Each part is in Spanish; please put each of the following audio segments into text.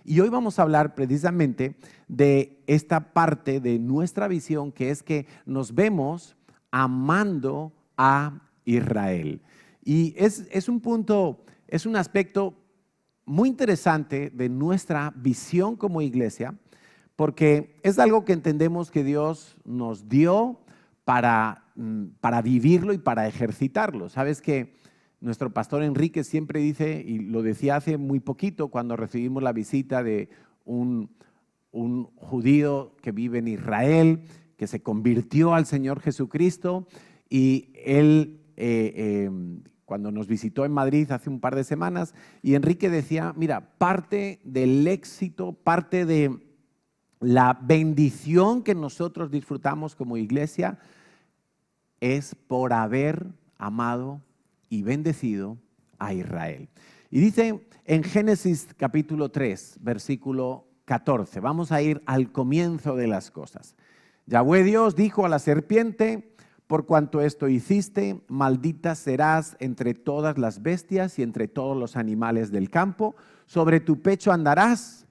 Y hoy vamos a hablar precisamente de esta parte de nuestra visión, que es que nos vemos amando a Israel. Y es un punto, es un aspecto muy interesante de nuestra visión como iglesia, porque es algo que entendemos que Dios nos dio para vivirlo y para ejercitarlo. Sabes que nuestro pastor Enrique siempre dice, y lo decía hace muy poquito cuando recibimos la visita de un judío que vive en Israel, que se convirtió al Señor Jesucristo, y él cuando nos visitó en Madrid hace un par de semanas, y Enrique decía, mira, parte del éxito, parte de la bendición que nosotros disfrutamos como iglesia es por haber amado y bendecido a Israel. Y dice en Génesis capítulo 3, versículo 14, vamos a ir al comienzo de las cosas. Yahweh Dios dijo a la serpiente: por cuanto esto hiciste, maldita serás entre todas las bestias y entre todos los animales del campo. Sobre tu pecho andarás,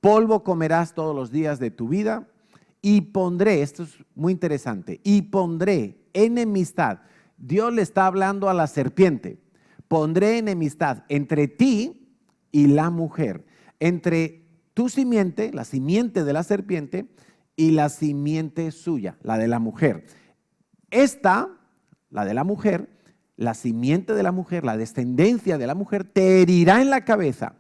polvo comerás todos los días de tu vida. Y pondré, esto es muy interesante, y pondré enemistad. Dios le está hablando a la serpiente. Pondré enemistad entre ti y la mujer, entre tu simiente, la simiente de la serpiente, y la simiente suya, la de la mujer. Esta, la de la mujer, la simiente de la mujer, la descendencia de la mujer, te herirá en la cabeza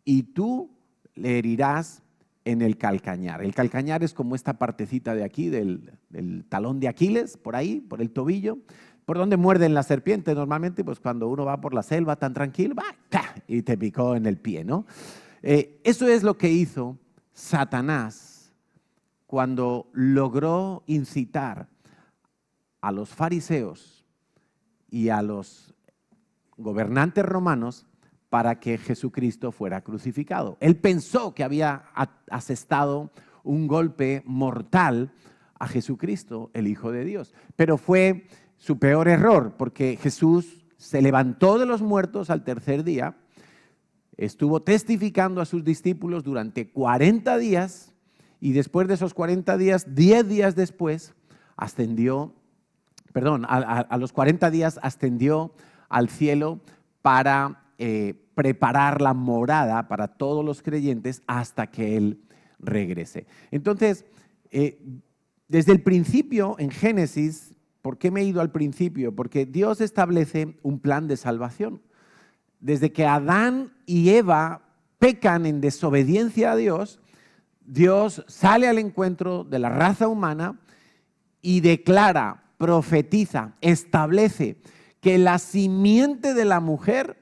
y tú le herirás en el calcañar. El calcañar es como esta partecita de aquí, del talón de Aquiles, por ahí, por el tobillo, por donde muerden la serpiente normalmente, pues cuando uno va por la selva tan tranquilo, y te picó en el pie, ¿no? Eso es lo que hizo Satanás cuando logró incitar a los fariseos y a los gobernantes romanos para que Jesucristo fuera crucificado. Él pensó que había asestado un golpe mortal a Jesucristo, el Hijo de Dios. Pero fue su peor error, porque Jesús se levantó de los muertos al tercer día, estuvo testificando a sus discípulos durante 40 días, y después de esos 40 días, 10 días después, a los 40 días ascendió al cielo para preparar la morada para todos los creyentes hasta que Él regrese. Entonces, desde el principio en Génesis, ¿por qué me he ido al principio? Porque Dios establece un plan de salvación. Desde que Adán y Eva pecan en desobediencia a Dios, Dios sale al encuentro de la raza humana y declara, profetiza, establece que la simiente de la mujer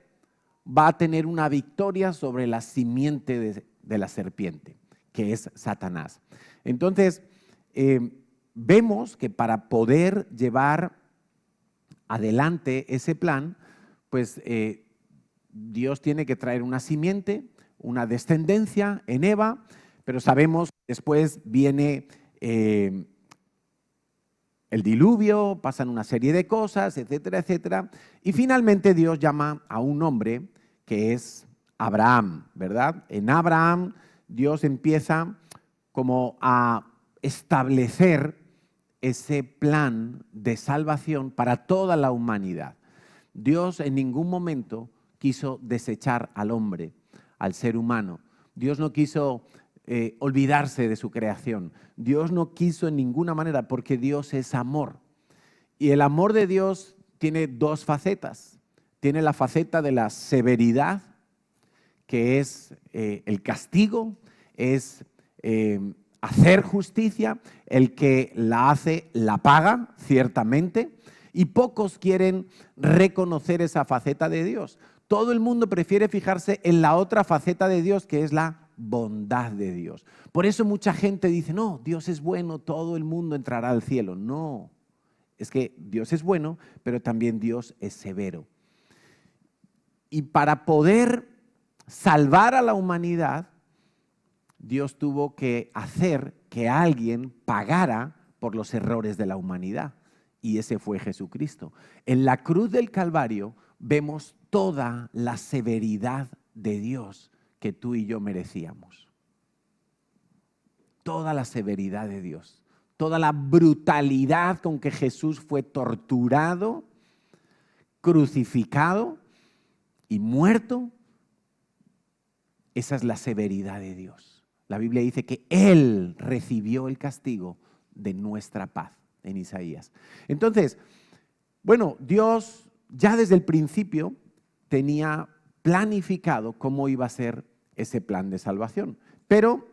va a tener una victoria sobre la simiente de la serpiente, que es Satanás. Entonces, vemos que para poder llevar adelante ese plan, pues Dios tiene que traer una simiente, una descendencia en Eva, pero sabemos que después viene el diluvio, pasan una serie de cosas, etcétera, etcétera, y finalmente Dios llama a un hombre que es Abraham, ¿verdad? En Abraham Dios empieza como a establecer ese plan de salvación para toda la humanidad. Dios en ningún momento quiso desechar al hombre, al ser humano. Dios no quiso olvidarse de su creación. Dios no quiso en ninguna manera, porque Dios es amor. Y el amor de Dios tiene dos facetas. Tiene la faceta de la severidad, que es el castigo, es hacer justicia. El que la hace la paga, ciertamente, y pocos quieren reconocer esa faceta de Dios. Todo el mundo prefiere fijarse en la otra faceta de Dios, que es la bondad de Dios. Por eso mucha gente dice, no, Dios es bueno, todo el mundo entrará al cielo. No, es que Dios es bueno, pero también Dios es severo. Y para poder salvar a la humanidad, Dios tuvo que hacer que alguien pagara por los errores de la humanidad. Y ese fue Jesucristo. En la cruz del Calvario vemos toda la severidad de Dios que tú y yo merecíamos. Toda la severidad de Dios, toda la brutalidad con que Jesús fue torturado, crucificado y muerto, esa es la severidad de Dios. La Biblia dice que Él recibió el castigo de nuestra paz en Isaías. Entonces, bueno, Dios ya desde el principio tenía planificado cómo iba a ser ese plan de salvación, pero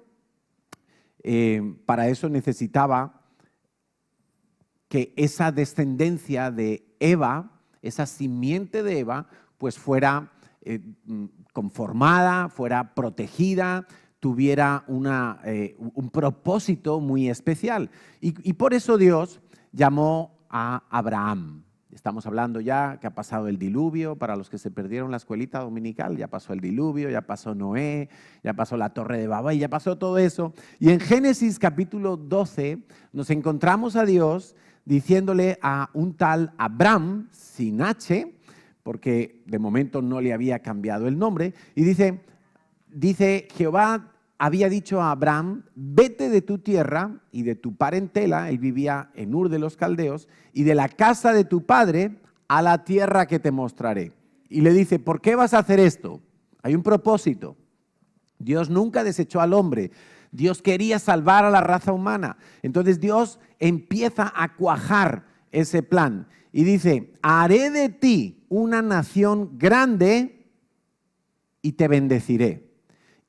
para eso necesitaba que esa descendencia de Eva, esa simiente de Eva, pues fuera conformada, fuera protegida, tuviera un propósito muy especial. Y por eso Dios llamó a Abraham. Estamos hablando ya que ha pasado el diluvio, para los que se perdieron la escuelita dominical, ya pasó el diluvio, ya pasó Noé, ya pasó la torre de Babel, ya pasó todo eso. Y en Génesis capítulo 12 nos encontramos a Dios diciéndole a un tal Abram, sin H, porque de momento no le había cambiado el nombre, y dice Jehová había dicho a Abraham, vete de tu tierra y de tu parentela, él vivía en Ur de los Caldeos, y de la casa de tu padre a la tierra que te mostraré. Y le dice, ¿por qué vas a hacer esto? Hay un propósito. Dios nunca desechó al hombre. Dios quería salvar a la raza humana. Entonces Dios empieza a cuajar ese plan y dice, haré de ti una nación grande y te bendeciré.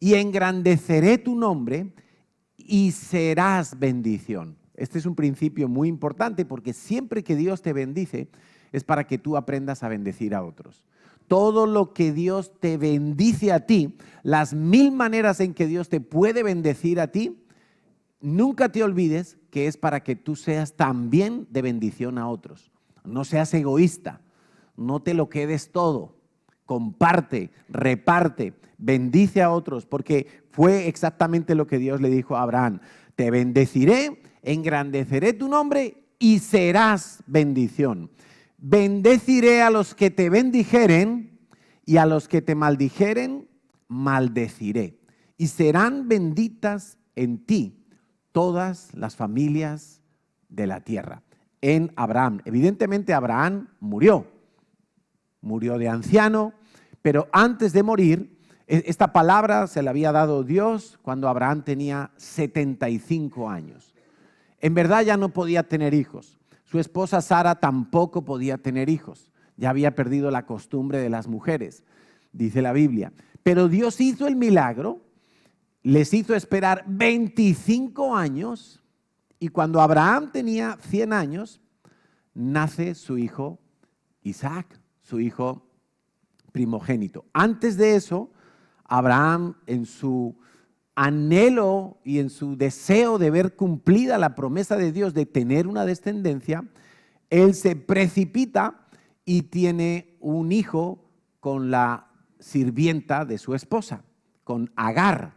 Y engrandeceré tu nombre y serás bendición. Este es un principio muy importante porque siempre que Dios te bendice es para que tú aprendas a bendecir a otros. Todo lo que Dios te bendice a ti, las 1000 maneras en que Dios te puede bendecir a ti, nunca te olvides que es para que tú seas también de bendición a otros. No seas egoísta, no te lo quedes todo. Comparte, reparte, bendice a otros, porque fue exactamente lo que Dios le dijo a Abraham. Te bendeciré, engrandeceré tu nombre y serás bendición. Bendeciré a los que te bendijeren y a los que te maldijeren, maldeciré. Y serán benditas en ti todas las familias de la tierra. En Abraham. Evidentemente Abraham murió de anciano, pero antes de morir, esta palabra se la había dado Dios cuando Abraham tenía 75 años. En verdad ya no podía tener hijos. Su esposa Sara tampoco podía tener hijos. Ya había perdido la costumbre de las mujeres, dice la Biblia. Pero Dios hizo el milagro, les hizo esperar 25 años y cuando Abraham tenía 100 años, nace su hijo Isaac, su hijo primogénito. Antes de eso, Abraham, en su anhelo y en su deseo de ver cumplida la promesa de Dios de tener una descendencia, él se precipita y tiene un hijo con la sirvienta de su esposa, con Agar.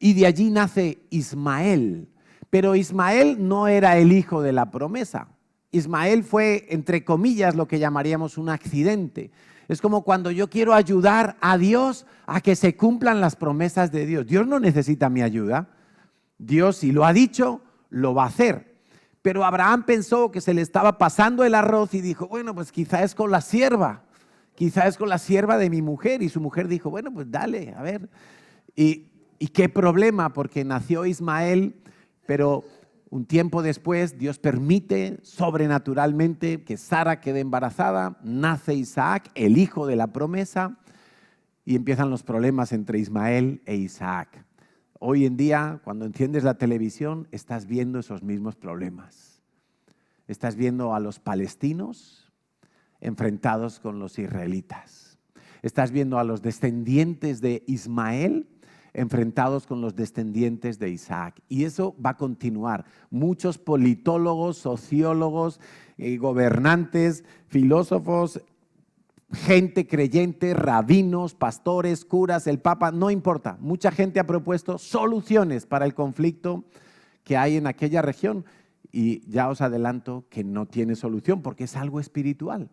Y de allí nace Ismael. Pero Ismael no era el hijo de la promesa. Ismael fue, entre comillas, lo que llamaríamos un accidente. Es como cuando yo quiero ayudar a Dios a que se cumplan las promesas de Dios. Dios no necesita mi ayuda. Dios, si lo ha dicho, lo va a hacer. Pero Abraham pensó que se le estaba pasando el arroz y dijo, bueno, pues quizá es con la sierva. Quizá es con la sierva de mi mujer. Y su mujer dijo, bueno, pues dale, a ver. Y qué problema, porque nació Ismael, pero un tiempo después Dios permite sobrenaturalmente que Sara quede embarazada, nace Isaac, el hijo de la promesa, y empiezan los problemas entre Ismael e Isaac. Hoy en día, cuando enciendes la televisión, estás viendo esos mismos problemas. Estás viendo a los palestinos enfrentados con los israelitas. Estás viendo a los descendientes de Ismael enfrentados con los descendientes de Isaac. Y eso va a continuar. Muchos politólogos, sociólogos, gobernantes, filósofos, gente creyente, rabinos, pastores, curas, el Papa, no importa. Mucha gente ha propuesto soluciones para el conflicto que hay en aquella región. Y ya os adelanto que no tiene solución porque es algo espiritual.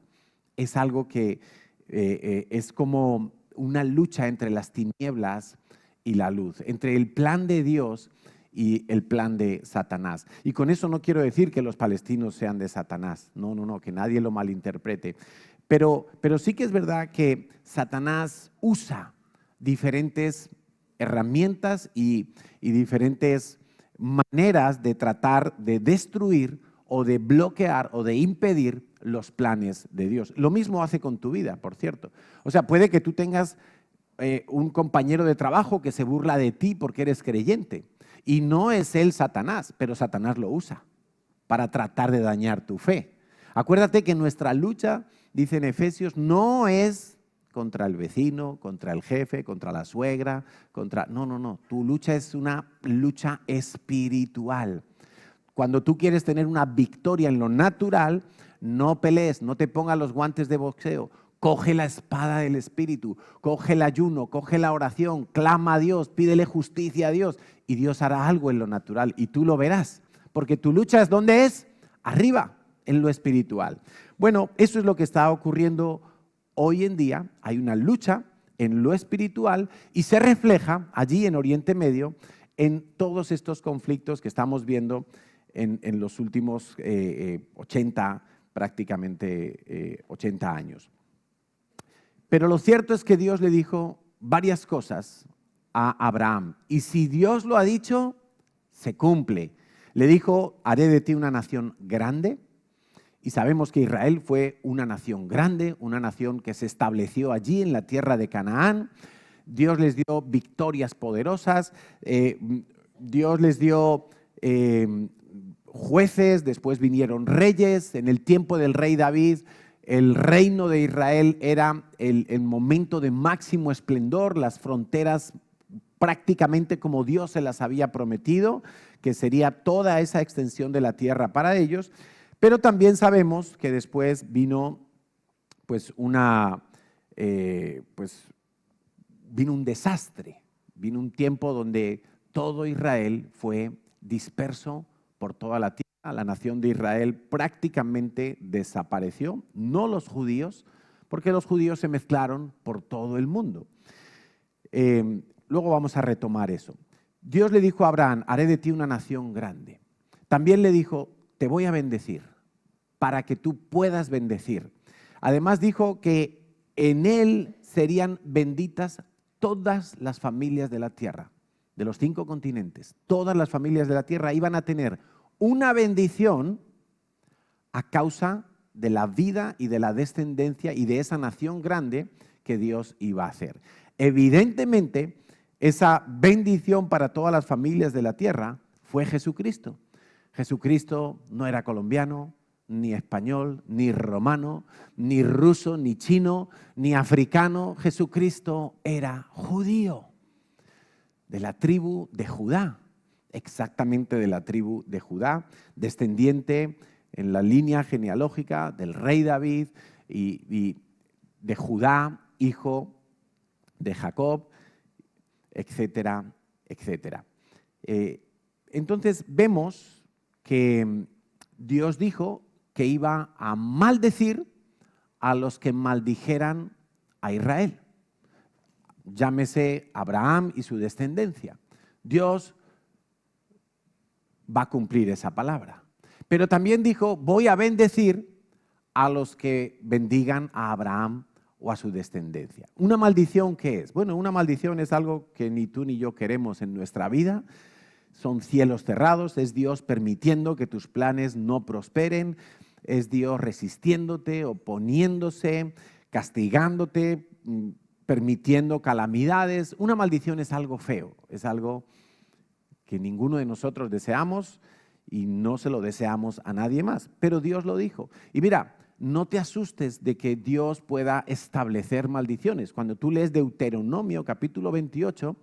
Es algo que es como una lucha entre las tinieblas y la luz, entre el plan de Dios y el plan de Satanás. Y con eso no quiero decir que los palestinos sean de Satanás, no, que nadie lo malinterprete. Pero sí que es verdad que Satanás usa diferentes herramientas y diferentes maneras de tratar de destruir o de bloquear o de impedir los planes de Dios. Lo mismo hace con tu vida, por cierto. O sea, puede que tú tengas un compañero de trabajo que se burla de ti porque eres creyente. Y no es él Satanás, pero Satanás lo usa para tratar de dañar tu fe. Acuérdate que nuestra lucha, dice en Efesios, no es contra el vecino, contra el jefe, contra la suegra, No. Tu lucha es una lucha espiritual. Cuando tú quieres tener una victoria en lo natural, no pelees, no te pongas los guantes de boxeo. Coge la espada del Espíritu, coge el ayuno, coge la oración, clama a Dios, pídele justicia a Dios y Dios hará algo en lo natural y tú lo verás. Porque tu lucha es ¿dónde es? Arriba, en lo espiritual. Bueno, eso es lo que está ocurriendo hoy en día. Hay una lucha en lo espiritual y se refleja allí en Oriente Medio en todos estos conflictos que estamos viendo en los últimos 80 años. Pero lo cierto es que Dios le dijo varias cosas a Abraham. Y si Dios lo ha dicho, se cumple. Le dijo, haré de ti una nación grande. Y sabemos que Israel fue una nación grande, una nación que se estableció allí en la tierra de Canaán. Dios les dio victorias poderosas. Dios les dio jueces, después vinieron reyes. En el tiempo del rey David, el reino de Israel era el momento de máximo esplendor, las fronteras prácticamente como Dios se las había prometido, que sería toda esa extensión de la tierra para ellos. Pero también sabemos que después vino vino un desastre, vino un tiempo donde todo Israel fue disperso por toda la tierra. La nación de Israel prácticamente desapareció, no los judíos, porque los judíos se mezclaron por todo el mundo. Luego vamos a retomar eso. Dios le dijo a Abraham, haré de ti una nación grande. También le dijo, te voy a bendecir para que tú puedas bendecir. Además dijo que en él serían benditas todas las familias de la tierra, de los 5 continentes. Todas las familias de la tierra iban a tener una bendición a causa de la vida y de la descendencia y de esa nación grande que Dios iba a hacer. Evidentemente, esa bendición para todas las familias de la tierra fue Jesucristo. Jesucristo no era colombiano, ni español, ni romano, ni ruso, ni chino, ni africano. Jesucristo era judío, de la tribu de Judá. Exactamente de la tribu de Judá, descendiente en la línea genealógica del rey David y de Judá, hijo de Jacob, etcétera, etcétera. Entonces vemos que Dios dijo que iba a maldecir a los que maldijeran a Israel. Llámese Abraham y su descendencia. Dios va a cumplir esa palabra. Pero también dijo, voy a bendecir a los que bendigan a Abraham o a su descendencia. ¿Una maldición qué es? Bueno, una maldición es algo que ni tú ni yo queremos en nuestra vida. Son cielos cerrados, es Dios permitiendo que tus planes no prosperen, es Dios resistiéndote, oponiéndose, castigándote, permitiendo calamidades. Una maldición es algo feo, es algo que ninguno de nosotros deseamos y no se lo deseamos a nadie más, pero Dios lo dijo. Y mira, no te asustes de que Dios pueda establecer maldiciones. Cuando tú lees Deuteronomio capítulo 28,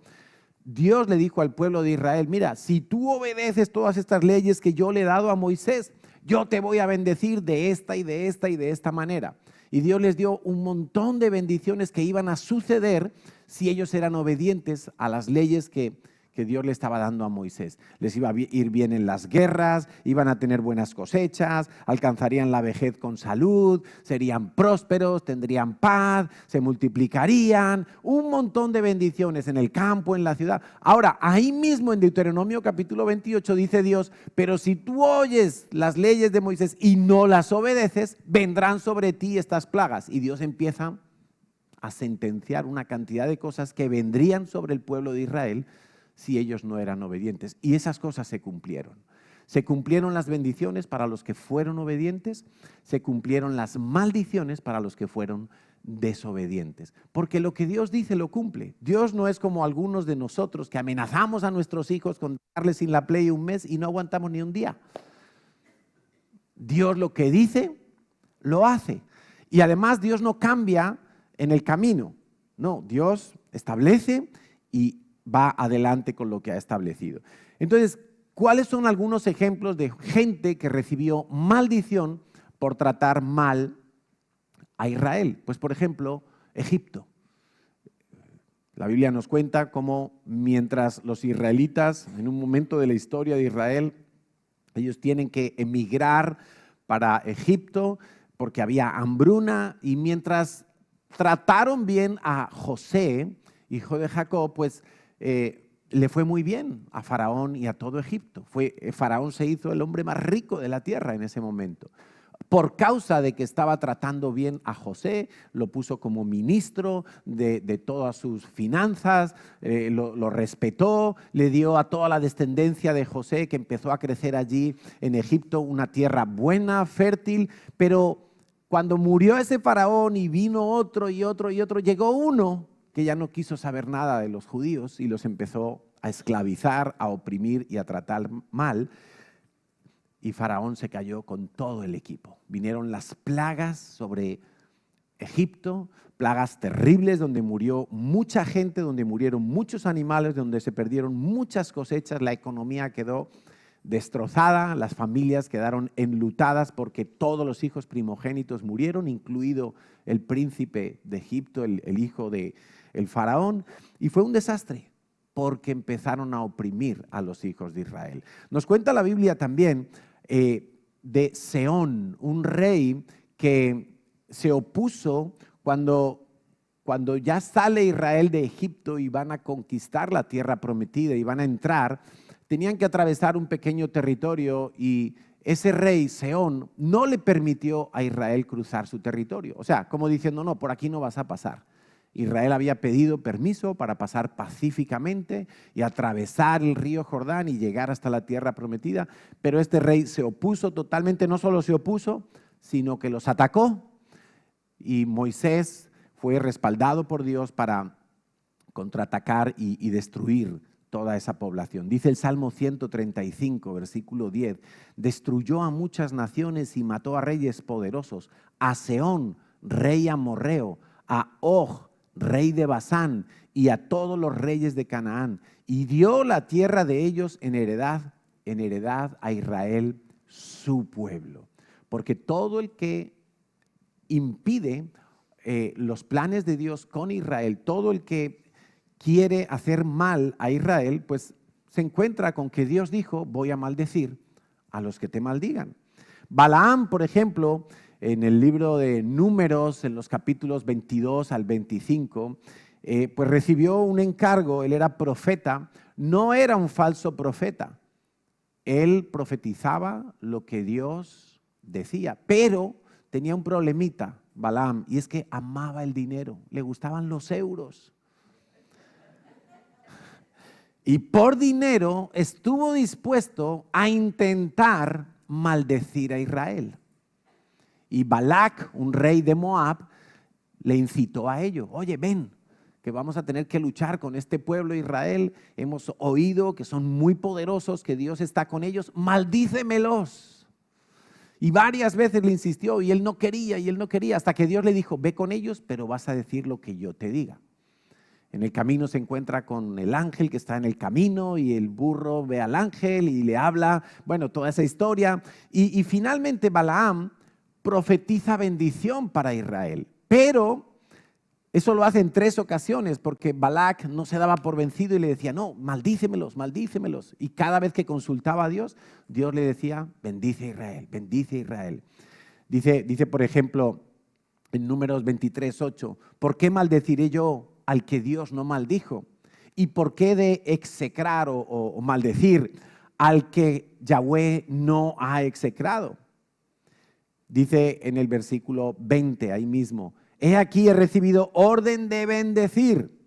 Dios le dijo al pueblo de Israel, mira, si tú obedeces todas estas leyes que yo le he dado a Moisés, yo te voy a bendecir de esta y de esta y de esta manera. Y Dios les dio un montón de bendiciones que iban a suceder si ellos eran obedientes a las leyes que que Dios le estaba dando a Moisés. Les iba a ir bien en las guerras, iban a tener buenas cosechas, alcanzarían la vejez con salud, serían prósperos, tendrían paz, se multiplicarían, un montón de bendiciones en el campo, en la ciudad. Ahora, ahí mismo en Deuteronomio capítulo 28 dice Dios, pero si tú oyes las leyes de Moisés y no las obedeces, vendrán sobre ti estas plagas. Y Dios empieza a sentenciar una cantidad de cosas que vendrían sobre el pueblo de Israel si ellos no eran obedientes. Y esas cosas se cumplieron. Se cumplieron las bendiciones para los que fueron obedientes, se cumplieron las maldiciones para los que fueron desobedientes. Porque lo que Dios dice lo cumple. Dios no es como algunos de nosotros que amenazamos a nuestros hijos con dejarles sin la Play un mes y no aguantamos ni un día. Dios lo que dice, lo hace. Y además Dios no cambia en el camino. No, Dios establece y va adelante con lo que ha establecido. Entonces, ¿cuáles son algunos ejemplos de gente que recibió maldición por tratar mal a Israel? Pues, por ejemplo, Egipto. La Biblia nos cuenta cómo mientras los israelitas, en un momento de la historia de Israel, ellos tienen que emigrar para Egipto porque había hambruna, y mientras trataron bien a José, hijo de Jacob, pues le fue muy bien a Faraón y a todo Egipto. Faraón se hizo el hombre más rico de la tierra en ese momento. Por causa de que estaba tratando bien a José, lo puso como ministro de todas sus finanzas, lo respetó, le dio a toda la descendencia de José, que empezó a crecer allí en Egipto, una tierra buena, fértil. Pero cuando murió ese faraón y vino otro y otro y otro, llegó uno que ya no quiso saber nada de los judíos y los empezó a esclavizar, a oprimir y a tratar mal. Y Faraón se cayó con todo el equipo. Vinieron las plagas sobre Egipto, plagas terribles donde murió mucha gente, donde murieron muchos animales, donde se perdieron muchas cosechas, la economía quedó destrozada, las familias quedaron enlutadas porque todos los hijos primogénitos murieron, incluido el príncipe de Egipto, el hijo del faraón, y fue un desastre porque empezaron a oprimir a los hijos de Israel. Nos cuenta la Biblia también de Sehón, un rey que se opuso cuando ya sale Israel de Egipto y van a conquistar la tierra prometida y van a entrar. Tenían que atravesar un pequeño territorio y ese rey, Sehón, no le permitió a Israel cruzar su territorio. O sea, como diciendo, no, por aquí no vas a pasar. Israel había pedido permiso para pasar pacíficamente y atravesar el río Jordán y llegar hasta la tierra prometida, pero este rey se opuso totalmente, no solo se opuso, sino que los atacó, y Moisés fue respaldado por Dios para contraatacar y destruir toda esa población. Dice el Salmo 135, versículo 10, destruyó a muchas naciones y mató a reyes poderosos, a Sehón, rey amorreo, a Og, rey de Basán, y a todos los reyes de Canaán, y dio la tierra de ellos en heredad a Israel, su pueblo. Porque todo el que impide los planes de Dios con Israel, todo el que quiere hacer mal a Israel, pues se encuentra con que Dios dijo, voy a maldecir a los que te maldigan. Balaam, por ejemplo, en el libro de Números, en los capítulos 22 al 25, pues recibió un encargo. Él era profeta, no era un falso profeta. Él profetizaba lo que Dios decía, pero tenía un problemita, Balaam, y es que amaba el dinero, le gustaban los euros. Y por dinero estuvo dispuesto a intentar maldecir a Israel. Y Balac, un rey de Moab, le incitó a ello. Oye, ven, que vamos a tener que luchar con este pueblo de Israel. Hemos oído que son muy poderosos, que Dios está con ellos. Maldícemelos. Y varias veces le insistió y él no quería, hasta que Dios le dijo, ve con ellos, pero vas a decir lo que yo te diga. En el camino se encuentra con el ángel que está en el camino y el burro ve al ángel y le habla, bueno, toda esa historia. Y finalmente Balaam profetiza bendición para Israel, pero Eso lo hace en 3 ocasiones porque Balac no se daba por vencido y le decía, no, maldícemelos, maldícemelos. Y cada vez que consultaba a Dios, Dios le decía, bendice a Israel, bendice a Israel. Dice por ejemplo, en Números 23:8, ¿por qué maldeciré yo al que Dios no maldijo? ¿Y por qué de execrar o maldecir al que Yahweh no ha execrado? Dice en el versículo 20, ahí mismo, he aquí he recibido orden de bendecir.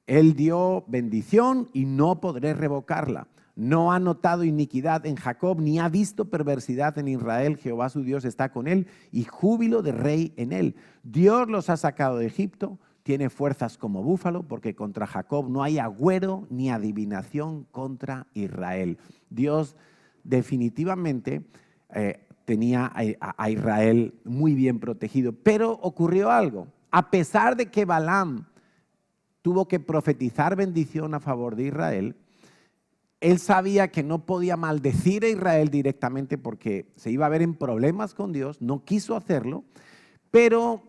Él dio bendición y no podré revocarla. No ha notado iniquidad en Jacob, ni ha visto perversidad en Israel. Jehová su Dios está con él y júbilo de rey en él. Dios los ha sacado de Egipto, tiene fuerzas como búfalo, porque contra Jacob no hay agüero ni adivinación contra Israel. Dios definitivamente tenía a Israel muy bien protegido, pero ocurrió algo. A pesar de que Balaam tuvo que profetizar bendición a favor de Israel, él sabía que no podía maldecir a Israel directamente porque se iba a ver en problemas con Dios, no quiso hacerlo, pero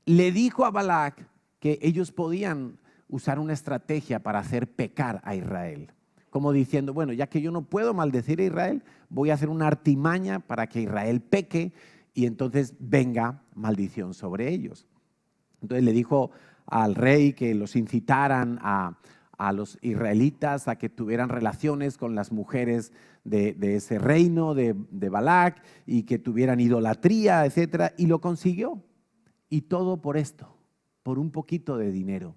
le dijo a Balac que ellos podían usar una estrategia para hacer pecar a Israel. Como diciendo, bueno, ya que yo no puedo maldecir a Israel, voy a hacer una artimaña para que Israel peque y entonces venga maldición sobre ellos. Entonces le dijo al rey que los incitaran a los israelitas a que tuvieran relaciones con las mujeres de ese reino de Balac y que tuvieran idolatría, etcétera, y lo consiguió. Y todo por esto, por un poquito de dinero.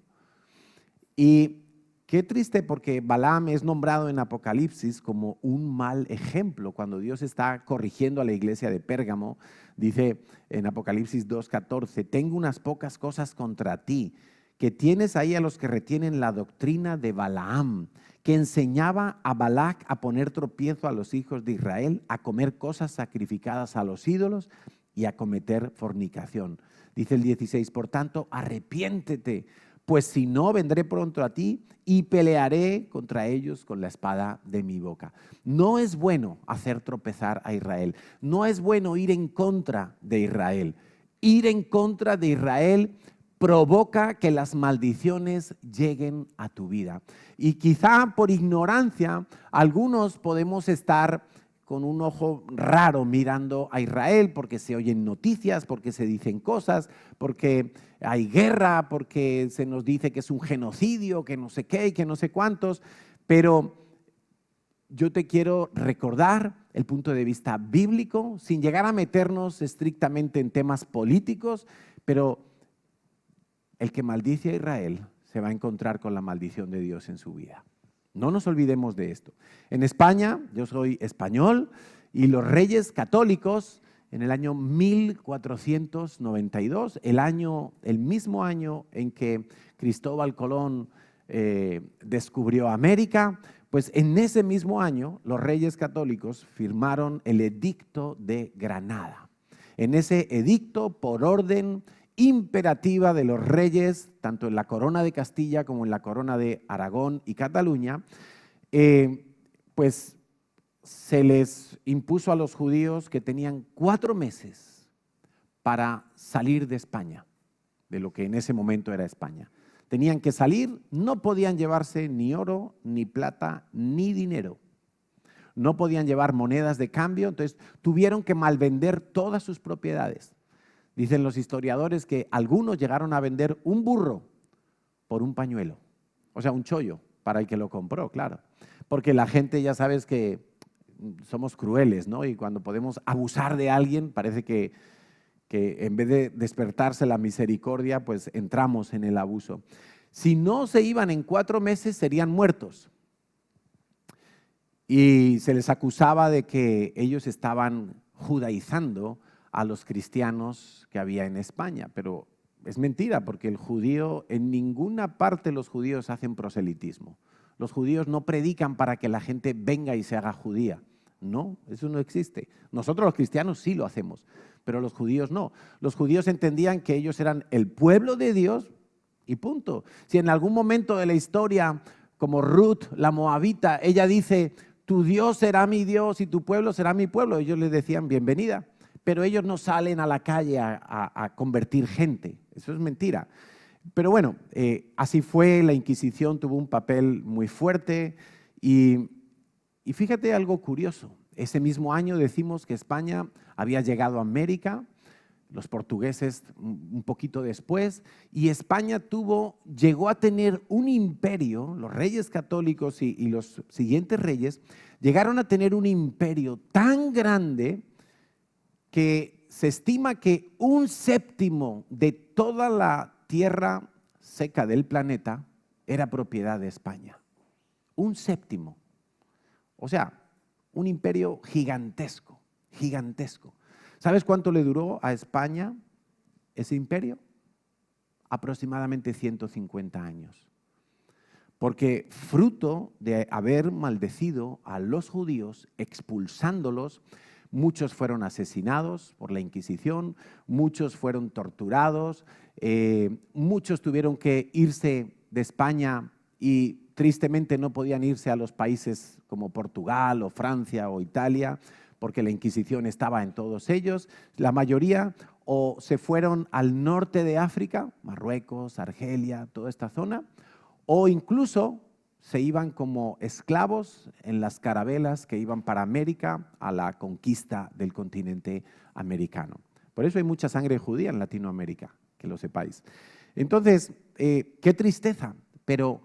Y qué triste, porque Balaam es nombrado en Apocalipsis como un mal ejemplo. Cuando Dios está corrigiendo a la iglesia de Pérgamo, dice en Apocalipsis 2:14, tengo unas pocas cosas contra ti, que tienes ahí a los que retienen la doctrina de Balaam, que enseñaba a Balac a poner tropiezo a los hijos de Israel, a comer cosas sacrificadas a los ídolos y a cometer fornicación. Dice el 16, por tanto, arrepiéntete, pues si no, vendré pronto a ti y pelearé contra ellos con la espada de mi boca. No es bueno hacer tropezar a Israel, no es bueno ir en contra de Israel. Ir en contra de Israel provoca que las maldiciones lleguen a tu vida. Y quizá por ignorancia, algunos podemos estar con un ojo raro mirando a Israel porque se oyen noticias, porque se dicen cosas, porque hay guerra, porque se nos dice que es un genocidio, que no sé qué y que no sé cuántos, pero yo te quiero recordar el punto de vista bíblico, sin llegar a meternos estrictamente en temas políticos, pero el que maldice a Israel se va a encontrar con la maldición de Dios en su vida. No nos olvidemos de esto. En España, yo soy español, y los reyes católicos en el año 1492, el mismo año en que Cristóbal Colón descubrió América, pues en ese mismo año los reyes católicos firmaron el Edicto de Granada. En ese edicto, por orden imperativa de los reyes, tanto en la corona de Castilla como en la corona de Aragón y Cataluña, pues se les impuso a los judíos que tenían 4 meses para salir de España, de lo que en ese momento era España. Tenían que salir, no podían llevarse ni oro, ni plata, ni dinero. No podían llevar monedas de cambio, entonces tuvieron que malvender todas sus propiedades. Dicen los historiadores que algunos llegaron a vender un burro por un pañuelo, o sea, un chollo para el que lo compró, claro. Porque la gente, ya sabes que somos crueles, ¿no? Y cuando podemos abusar de alguien, parece que en vez de despertarse la misericordia, pues entramos en el abuso. Si no se iban en 4 meses, serían muertos. Y se les acusaba de que ellos estaban judaizando a los cristianos que había en España, pero es mentira, porque el judío, en ninguna parte los judíos hacen proselitismo. Los judíos no predican para que la gente venga y se haga judía. No, eso no existe. Nosotros los cristianos sí lo hacemos, pero los judíos no. Los judíos entendían que ellos eran el pueblo de Dios y punto. Si en algún momento de la historia, como Ruth, la moabita, ella dice, tu Dios será mi Dios y tu pueblo será mi pueblo, ellos les decían bienvenida. Pero ellos no salen a la calle a convertir gente. Eso es mentira. Pero bueno, así fue, la Inquisición tuvo un papel muy fuerte y fíjate algo curioso. Ese mismo año decimos que España había llegado a América, los portugueses un poquito después, y España llegó a tener un imperio, los reyes católicos y los siguientes reyes llegaron a tener un imperio tan grande que se estima que 1/7 de toda la tierra seca del planeta era propiedad de España. 1/7. O sea, un imperio gigantesco, gigantesco. ¿Sabes cuánto le duró a España ese imperio? Aproximadamente 150 años. Porque fruto de haber maldecido a los judíos, expulsándolos, muchos fueron asesinados por la Inquisición, muchos fueron torturados, muchos tuvieron que irse de España y tristemente no podían irse a los países como Portugal o Francia o Italia, porque la Inquisición estaba en todos ellos. La mayoría o se fueron al norte de África, Marruecos, Argelia, toda esta zona, o incluso se iban como esclavos en las carabelas que iban para América a la conquista del continente americano. Por eso hay mucha sangre judía en Latinoamérica, que lo sepáis. Entonces, qué tristeza, pero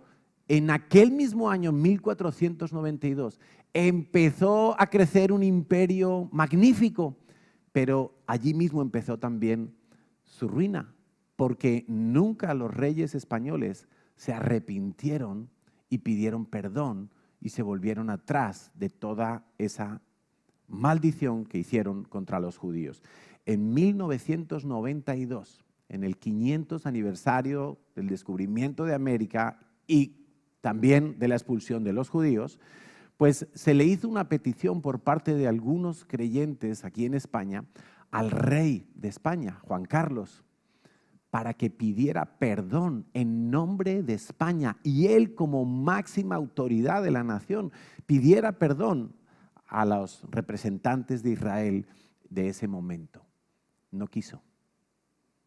en aquel mismo año, 1492, empezó a crecer un imperio magnífico, pero allí mismo empezó también su ruina, porque nunca los reyes españoles se arrepintieron y pidieron perdón y se volvieron atrás de toda esa maldición que hicieron contra los judíos. En 1992, en el 500 aniversario del descubrimiento de América y también de la expulsión de los judíos, pues se le hizo una petición por parte de algunos creyentes aquí en España al rey de España, Juan Carlos, para que pidiera perdón en nombre de España y él como máxima autoridad de la nación pidiera perdón a los representantes de Israel de ese momento. No quiso.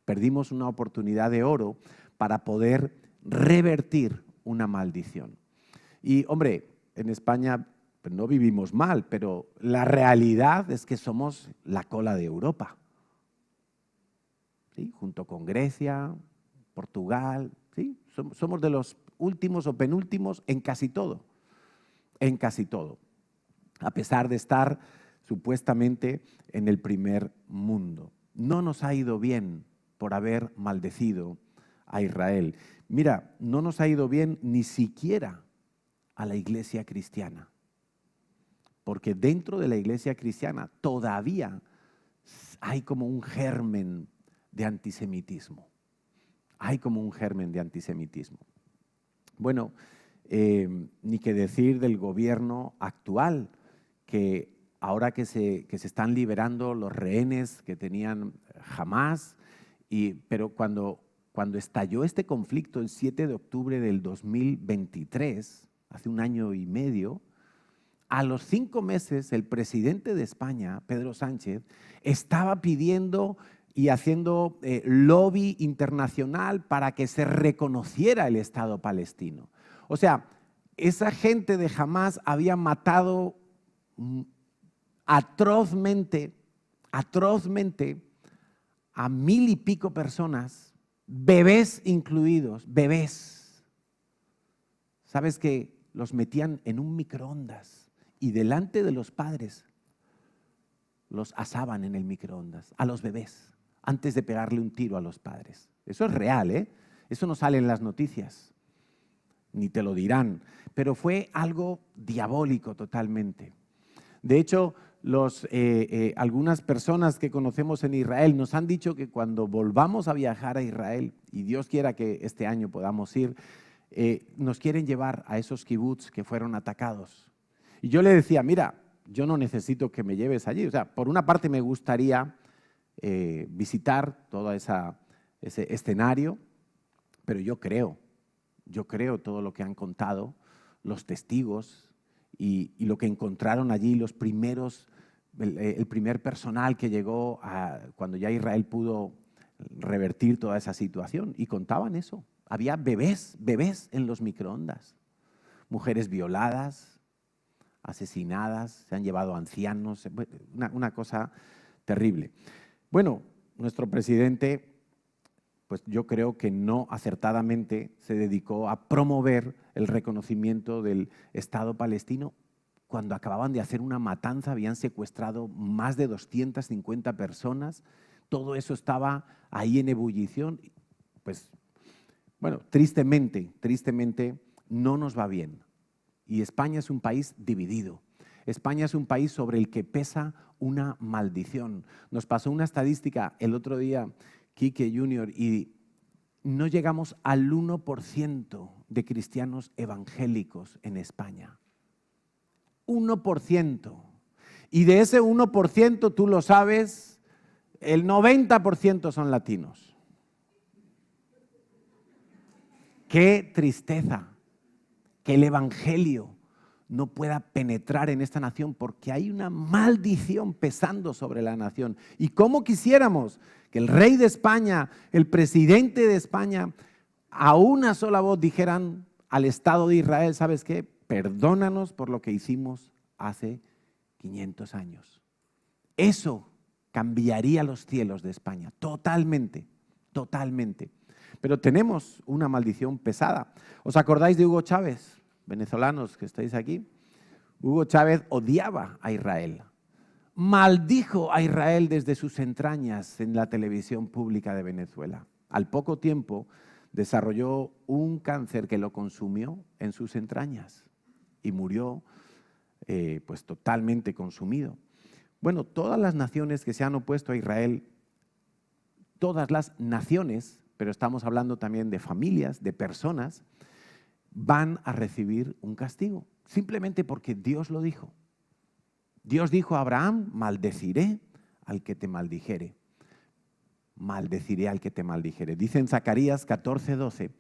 Perdimos una oportunidad de oro para poder revertir una maldición. Y hombre, en España no vivimos mal, pero la realidad es que somos la cola de Europa. ¿Sí? Junto con Grecia, Portugal, ¿sí? Somos de los últimos o penúltimos en casi todo, a pesar de estar supuestamente en el primer mundo. No nos ha ido bien por haber maldecido a Israel. Mira, no nos ha ido bien ni siquiera a la iglesia cristiana, porque dentro de la iglesia cristiana todavía hay como un germen de antisemitismo. Hay como un germen de antisemitismo. Bueno, ni que decir del gobierno actual, que ahora que se están liberando los rehenes que tenían Hamás, pero cuando estalló este conflicto el 7 de octubre del 2023, hace 1 año y medio, a los 5 meses el presidente de España, Pedro Sánchez, estaba pidiendo y haciendo lobby internacional para que se reconociera el Estado palestino. O sea, esa gente de Hamás había matado atrozmente a 1000 y pico personas, bebés incluidos, bebés. ¿Sabes que los metían en un microondas y delante de los padres los asaban en el microondas a los bebés antes de pegarle un tiro a los padres? Eso es real, ¿eh? Eso no sale en las noticias, ni te lo dirán, pero fue algo diabólico totalmente. De hecho, algunas personas que conocemos en Israel nos han dicho que cuando volvamos a viajar a Israel, y Dios quiera que este año podamos ir, nos quieren llevar a esos kibbutz que fueron atacados. Y yo le decía, mira, yo no necesito que me lleves allí. O sea, por una parte me gustaría visitar todo ese escenario, pero yo creo todo lo que han contado los testigos y lo que encontraron allí, el primer personal que llegó cuando ya Israel pudo revertir toda esa situación. Y contaban eso. Había bebés en los microondas, mujeres violadas, asesinadas, se han llevado ancianos, una cosa terrible. Bueno, nuestro presidente, pues yo creo que no acertadamente se dedicó a promover el reconocimiento del Estado palestino cuando acababan de hacer una matanza, habían secuestrado más de 250 personas, todo eso estaba ahí en ebullición. Pues, bueno, tristemente no nos va bien. Y España es un país dividido. España es un país sobre el que pesa una maldición. Nos pasó una estadística el otro día, Quique Junior, y no llegamos al 1% de cristianos evangélicos en España. 1%. Y de ese 1%, tú lo sabes, el 90% son latinos. Qué tristeza que el evangelio no pueda penetrar en esta nación, porque hay una maldición pesando sobre la nación. Y cómo quisiéramos que el rey de España, el presidente de España, a una sola voz dijeran al Estado de Israel: ¿sabes qué? Perdónanos por lo que hicimos hace 500 años. Eso cambiaría los cielos de España, totalmente, totalmente. Pero tenemos una maldición pesada. ¿Os acordáis de Hugo Chávez? Venezolanos que estáis aquí, Hugo Chávez odiaba a Israel, maldijo a Israel desde sus entrañas en la televisión pública de Venezuela. Al poco tiempo desarrolló un cáncer que lo consumió en sus entrañas y murió pues totalmente consumido. Bueno, todas las naciones que se han opuesto a Israel, todas las naciones, pero estamos hablando también de familias, de personas, van a recibir un castigo, simplemente porque Dios lo dijo. Dios dijo a Abraham: maldeciré al que te maldijere. Maldeciré al que te maldijere. Dice en Zacarías 14:12,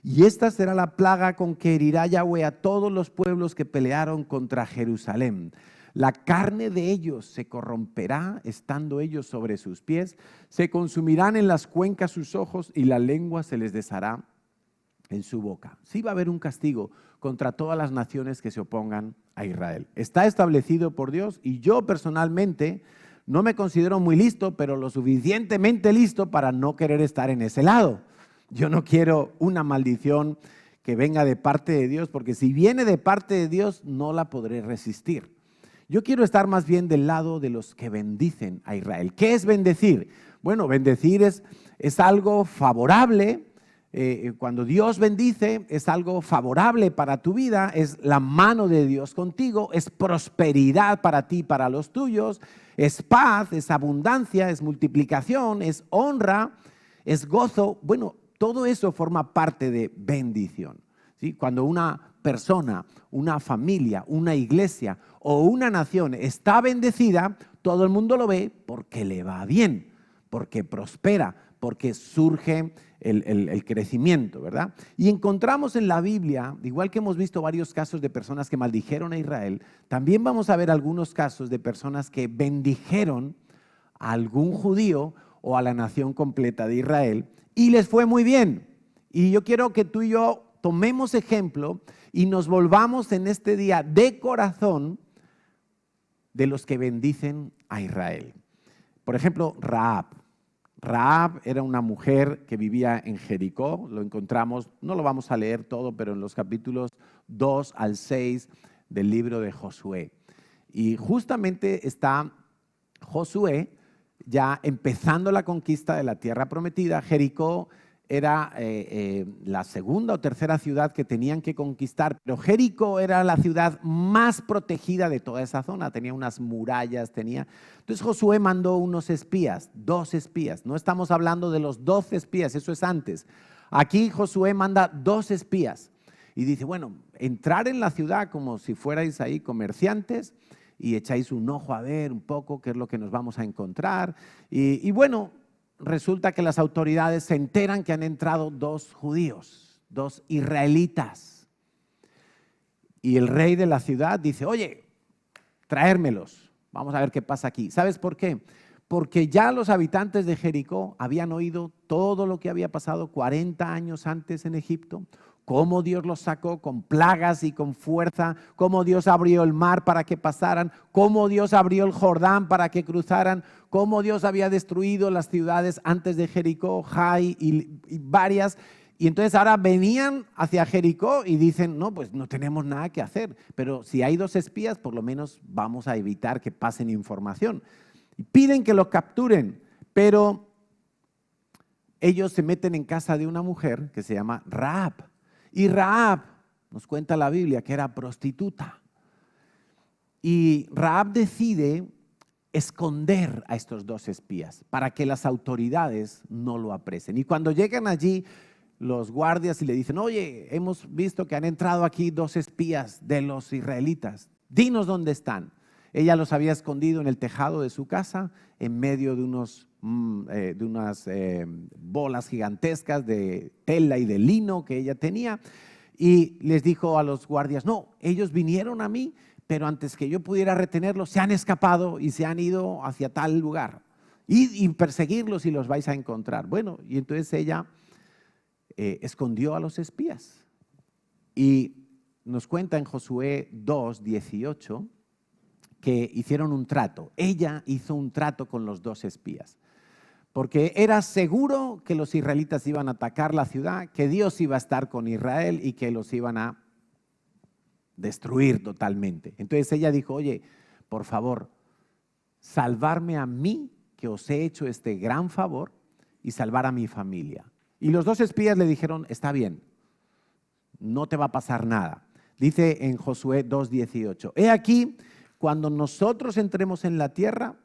y esta será la plaga con que herirá Yahweh a todos los pueblos que pelearon contra Jerusalén. La carne de ellos se corromperá estando ellos sobre sus pies, se consumirán en las cuencas sus ojos y la lengua se les deshará en su boca. Sí va a haber un castigo contra todas las naciones que se opongan a Israel. Está establecido por Dios y yo personalmente no me considero muy listo, pero lo suficientemente listo para no querer estar en ese lado. Yo no quiero una maldición que venga de parte de Dios, porque si viene de parte de Dios no la podré resistir. Yo quiero estar más bien del lado de los que bendicen a Israel. ¿Qué es bendecir? Bueno, bendecir es algo favorable. Cuando Dios bendice es algo favorable para tu vida, es la mano de Dios contigo, es prosperidad para ti y para los tuyos, es paz, es abundancia, es multiplicación, es honra, es gozo. Bueno, todo eso forma parte de bendición, ¿sí? Cuando una persona, una familia, una iglesia o una nación está bendecida, todo el mundo lo ve porque le va bien, porque prospera, porque surge el crecimiento, ¿verdad? Y encontramos en la Biblia, igual que hemos visto varios casos de personas que maldijeron a Israel, también vamos a ver algunos casos de personas que bendijeron a algún judío o a la nación completa de Israel y les fue muy bien. Y yo quiero que tú y yo tomemos ejemplo y nos volvamos en este día de corazón de los que bendicen a Israel. Por ejemplo, Rahab. Rahab era una mujer que vivía en Jericó, lo encontramos, no lo vamos a leer todo, pero en los capítulos 2 al 6 del libro de Josué. Y justamente está Josué ya empezando la conquista de la tierra prometida. Jericó era la segunda o tercera ciudad que tenían que conquistar, pero Jericó era la ciudad más protegida de toda esa zona, tenía unas murallas, Entonces Josué mandó unos espías, 2 espías, no estamos hablando de los 12 espías, eso es antes. Aquí Josué manda 2 espías y dice, bueno, entrar en la ciudad como si fuerais ahí comerciantes y echáis un ojo a ver un poco qué es lo que nos vamos a encontrar. Y bueno, resulta que las autoridades se enteran que han entrado 2 judíos, 2 israelitas. Y el rey de la ciudad dice, oye, traérmelos, vamos a ver qué pasa aquí. ¿Sabes por qué? porque ya los habitantes de Jericó habían oído todo lo que había pasado 40 años antes en Egipto, cómo Dios los sacó con plagas y con fuerza, cómo Dios abrió el mar para que pasaran, cómo Dios abrió el Jordán para que cruzaran, cómo Dios había destruido las ciudades antes de Jericó, Jai y varias. Y entonces ahora venían hacia Jericó y dicen, no, pues no tenemos nada que hacer, pero si hay 2 espías, por lo menos vamos a evitar que pasen información. Y piden que los capturen, pero ellos se meten en casa de una mujer que se llama Rahab. Y Rahab, nos cuenta la Biblia, que era prostituta. Y Rahab decide esconder a estos 2 espías para que las autoridades no lo apresen. Y cuando llegan allí los guardias y le dicen, oye, hemos visto que han entrado aquí 2 espías de los israelitas, dinos dónde están. Ella los había escondido en el tejado de su casa, en medio de unas bolas gigantescas de tela y de lino que ella tenía. Y les dijo a los guardias, no, ellos vinieron a mí, pero antes que yo pudiera retenerlos, se han escapado y se han ido hacia tal lugar. Y perseguirlos y los vais a encontrar. Bueno, y entonces ella escondió a los espías. Y nos cuenta en Josué 2:18 que hicieron un trato. Ella hizo un trato con los 2 espías, porque era seguro que los israelitas iban a atacar la ciudad, que Dios iba a estar con Israel y que los iban a destruir totalmente. Entonces ella dijo, oye, por favor, salvarme a mí, que os he hecho este gran favor, y salvar a mi familia. Y los 2 espías le dijeron, está bien, no te va a pasar nada. Dice en Josué 2:18, he aquí, cuando nosotros entremos en la tierra,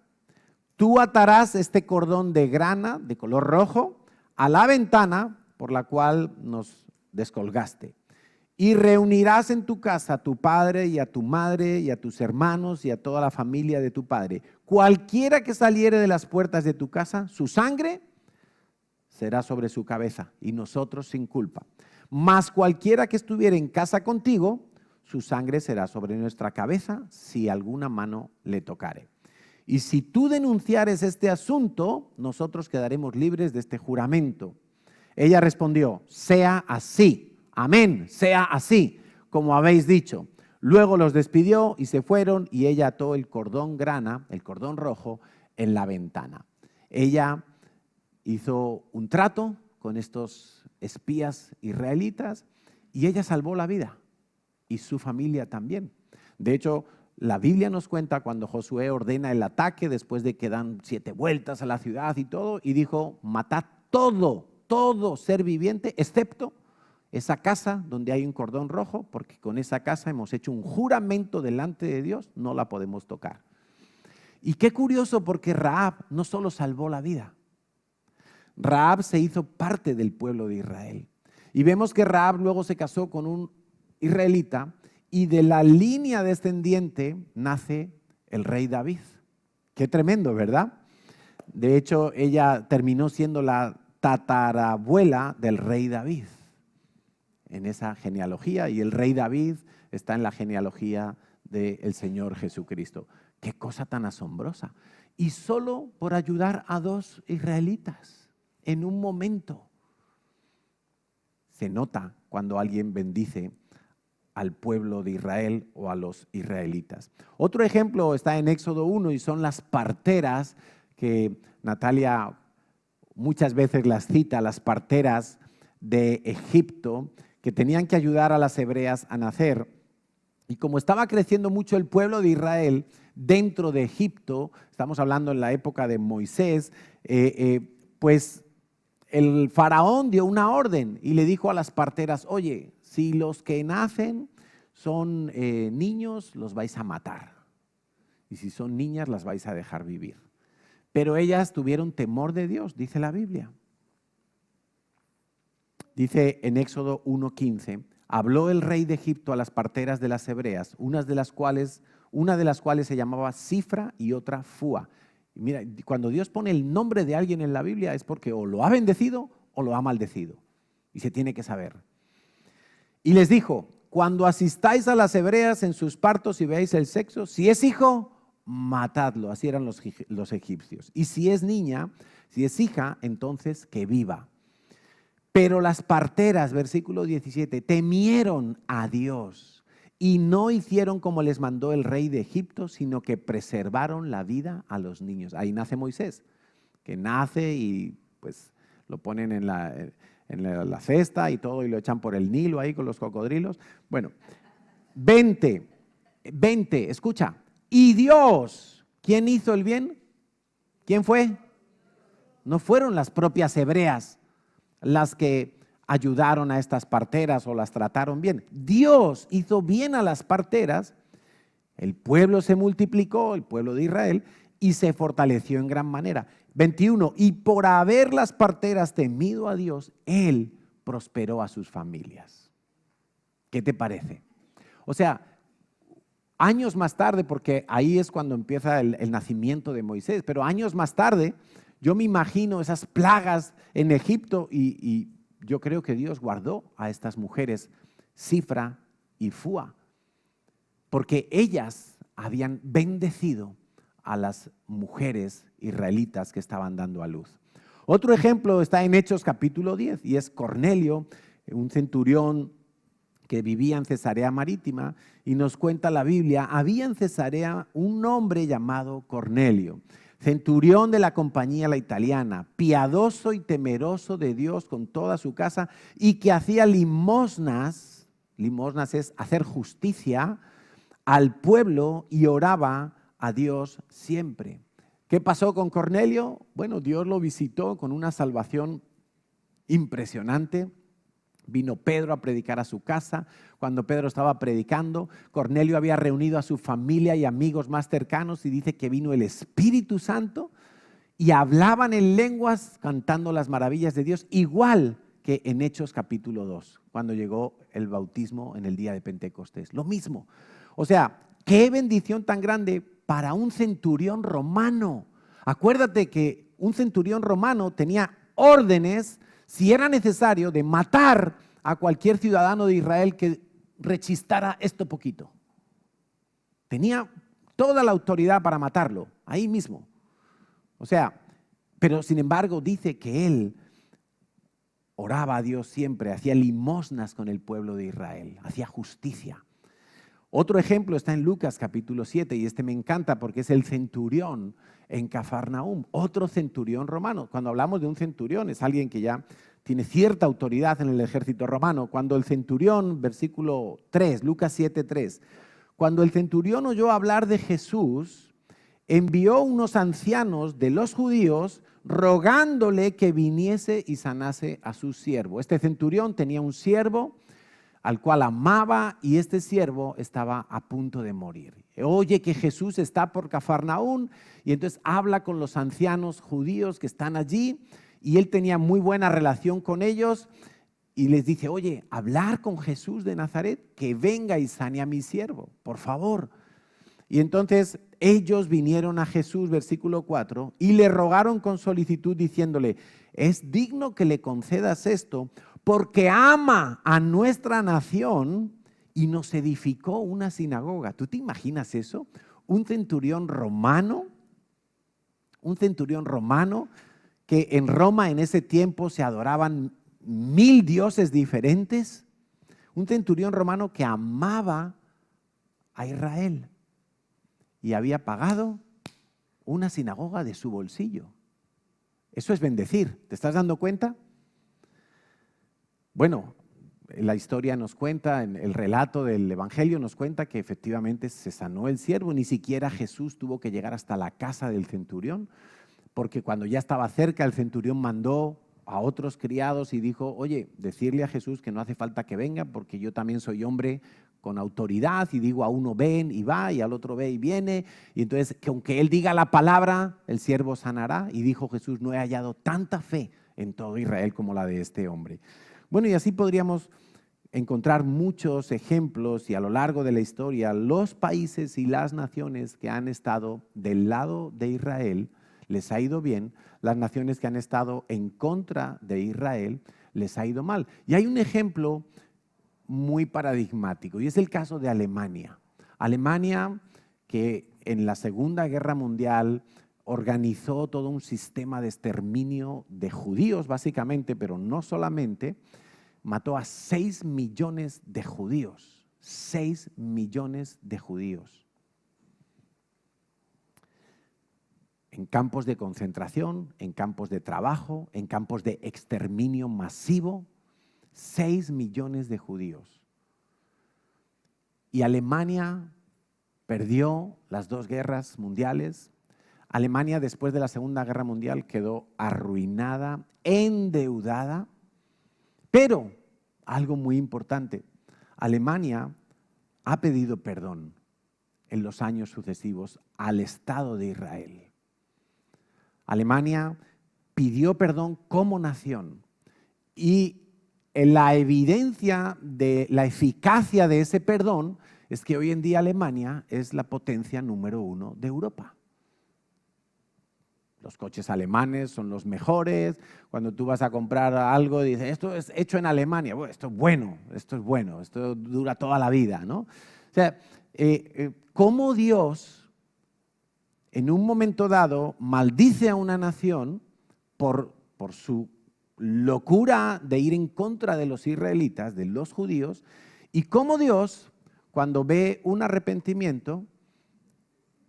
tú atarás este cordón de grana de color rojo a la ventana por la cual nos descolgaste. Y reunirás en tu casa a tu padre y a tu madre y a tus hermanos y a toda la familia de tu padre. Cualquiera que saliere de las puertas de tu casa, su sangre será sobre su cabeza y nosotros sin culpa. Mas cualquiera que estuviere en casa contigo, su sangre será sobre nuestra cabeza si alguna mano le tocare. Y si tú denunciares este asunto, nosotros quedaremos libres de este juramento. Ella respondió, sea así, amén, sea así, como habéis dicho. Luego los despidió y se fueron y ella ató el cordón grana, el cordón rojo, en la ventana. Ella hizo un trato con estos espías israelitas y ella salvó la vida. Y su familia también. De hecho, la Biblia nos cuenta cuando Josué ordena el ataque después de que dan 7 vueltas a la ciudad y todo, y dijo, matad todo ser viviente, excepto esa casa donde hay un cordón rojo, porque con esa casa hemos hecho un juramento delante de Dios, no la podemos tocar. Y qué curioso, porque Rahab no solo salvó la vida, Rahab se hizo parte del pueblo de Israel. Y vemos que Rahab luego se casó con un israelita y de la línea descendiente nace el rey David. Qué tremendo, ¿verdad? De hecho, ella terminó siendo la tatarabuela del rey David en esa genealogía, y el rey David está en la genealogía del Señor Jesucristo. Qué cosa tan asombrosa. Y solo por ayudar a 2 israelitas en un momento. Se nota cuando alguien bendice al pueblo de Israel o a los israelitas. Otro ejemplo está en Éxodo 1 y son las parteras, que Natalia muchas veces las cita, las parteras de Egipto, que tenían que ayudar a las hebreas a nacer. Y como estaba creciendo mucho el pueblo de Israel dentro de Egipto, estamos hablando en la época de Moisés, pues el faraón dio una orden y le dijo a las parteras, oye, si los que nacen son niños, los vais a matar. Y si son niñas, las vais a dejar vivir. Pero ellas tuvieron temor de Dios, dice la Biblia. Dice en Éxodo 1:15, habló el rey de Egipto a las parteras de las hebreas, una de las cuales se llamaba Cifra y otra Fua. Y mira, cuando Dios pone el nombre de alguien en la Biblia es porque o lo ha bendecido o lo ha maldecido. Y se tiene que saber. Y les dijo, cuando asistáis a las hebreas en sus partos y veáis el sexo, si es hijo matadlo. Así eran los egipcios. Y si es niña, si es hija, entonces que viva. Pero las parteras, versículo 17, temieron a Dios y no hicieron como les mandó el rey de Egipto, sino que preservaron la vida a los niños. Ahí nace Moisés, que nace y pues lo ponen en la cesta y todo y lo echan por el Nilo ahí con los cocodrilos. Bueno, 20, escucha. Y Dios, ¿quién hizo el bien? ¿Quién fue? No fueron las propias hebreas las que ayudaron a estas parteras o las trataron bien. Dios hizo bien a las parteras, el pueblo se multiplicó, el pueblo de Israel, y se fortaleció en gran manera. 21, y por haber las parteras temido a Dios, Él prosperó a sus familias. ¿Qué te parece? O sea, años más tarde, porque ahí es cuando empieza el nacimiento de Moisés, pero años más tarde, yo me imagino esas plagas en Egipto y yo creo que Dios guardó a estas mujeres, Cifra y Fua, porque ellas habían bendecido a las mujeres israelitas que estaban dando a luz. Otro ejemplo está en Hechos capítulo 10 y es Cornelio, un centurión que vivía en Cesarea Marítima, y nos cuenta la Biblia, había en Cesarea un hombre llamado Cornelio, centurión de la compañía la italiana, piadoso y temeroso de Dios con toda su casa, y que hacía limosnas es hacer justicia al pueblo, y oraba a Dios siempre. ¿Qué pasó con Cornelio? Bueno, Dios lo visitó con una salvación impresionante. Vino Pedro a predicar a su casa. Cuando Pedro estaba predicando, Cornelio había reunido a su familia y amigos más cercanos y dice que vino el Espíritu Santo y hablaban en lenguas cantando las maravillas de Dios, igual que en Hechos capítulo 2, cuando llegó el bautismo en el día de Pentecostés. Lo mismo. O sea, qué bendición tan grande para un centurión romano. Acuérdate que un centurión romano tenía órdenes, si era necesario, de matar a cualquier ciudadano de Israel que rechistara esto poquito. Tenía toda la autoridad para matarlo, ahí mismo. O sea, pero sin embargo dice que él oraba a Dios siempre, hacía limosnas con el pueblo de Israel, hacía justicia. Otro ejemplo está en Lucas capítulo 7 y este me encanta porque es el centurión en Cafarnaúm, otro centurión romano. Cuando hablamos de un centurión es alguien que ya tiene cierta autoridad en el ejército romano. Cuando el centurión, versículo 3, Lucas 7, 3, cuando el centurión oyó hablar de Jesús, envió unos ancianos de los judíos rogándole que viniese y sanase a su siervo. Este centurión tenía un siervo al cual amaba y este siervo estaba a punto de morir. Oye que Jesús está por Cafarnaúm y entonces habla con los ancianos judíos que están allí y él tenía muy buena relación con ellos y les dice, oye, hablar con Jesús de Nazaret, que venga y sane a mi siervo, por favor. Y entonces ellos vinieron a Jesús, versículo 4, y le rogaron con solicitud diciéndole, es digno que le concedas esto porque ama a nuestra nación y nos edificó una sinagoga. ¿Tú te imaginas eso? Un centurión romano que en Roma en ese tiempo se adoraban 1000 dioses diferentes. Un centurión romano que amaba a Israel y había pagado una sinagoga de su bolsillo. Eso es bendecir, ¿te estás dando cuenta? Bueno, la historia nos cuenta, en el relato del Evangelio nos cuenta que efectivamente se sanó el siervo, ni siquiera Jesús tuvo que llegar hasta la casa del centurión, porque cuando ya estaba cerca el centurión mandó a otros criados y dijo, oye, decirle a Jesús que no hace falta que venga porque yo también soy hombre con autoridad y digo a uno ven y va y al otro ve y viene, y entonces que aunque él diga la palabra, el siervo sanará. Y dijo Jesús, no he hallado tanta fe en todo Israel como la de este hombre. Bueno, y así podríamos encontrar muchos ejemplos y a lo largo de la historia los países y las naciones que han estado del lado de Israel les ha ido bien, las naciones que han estado en contra de Israel les ha ido mal. Y hay un ejemplo muy paradigmático y es el caso de Alemania. Alemania que en la Segunda Guerra Mundial organizó todo un sistema de exterminio de judíos, básicamente, pero no solamente, mató a 6 millones de judíos. 6 millones de judíos. En campos de concentración, en campos de trabajo, en campos de exterminio masivo, 6 millones de judíos. Y Alemania perdió las 2 guerras mundiales. Alemania, después de la Segunda Guerra Mundial, quedó arruinada, endeudada, pero algo muy importante, Alemania ha pedido perdón en los años sucesivos al Estado de Israel. Alemania pidió perdón como nación y la evidencia de la eficacia de ese perdón es que hoy en día Alemania es la potencia número 1 de Europa. Los coches alemanes son los mejores. Cuando tú vas a comprar algo, dices, esto es hecho en Alemania. Bueno, esto es bueno, esto dura toda la vida, ¿no? O sea, cómo Dios en un momento dado maldice a una nación por su locura de ir en contra de los israelitas, de los judíos, y cómo Dios, cuando ve un arrepentimiento,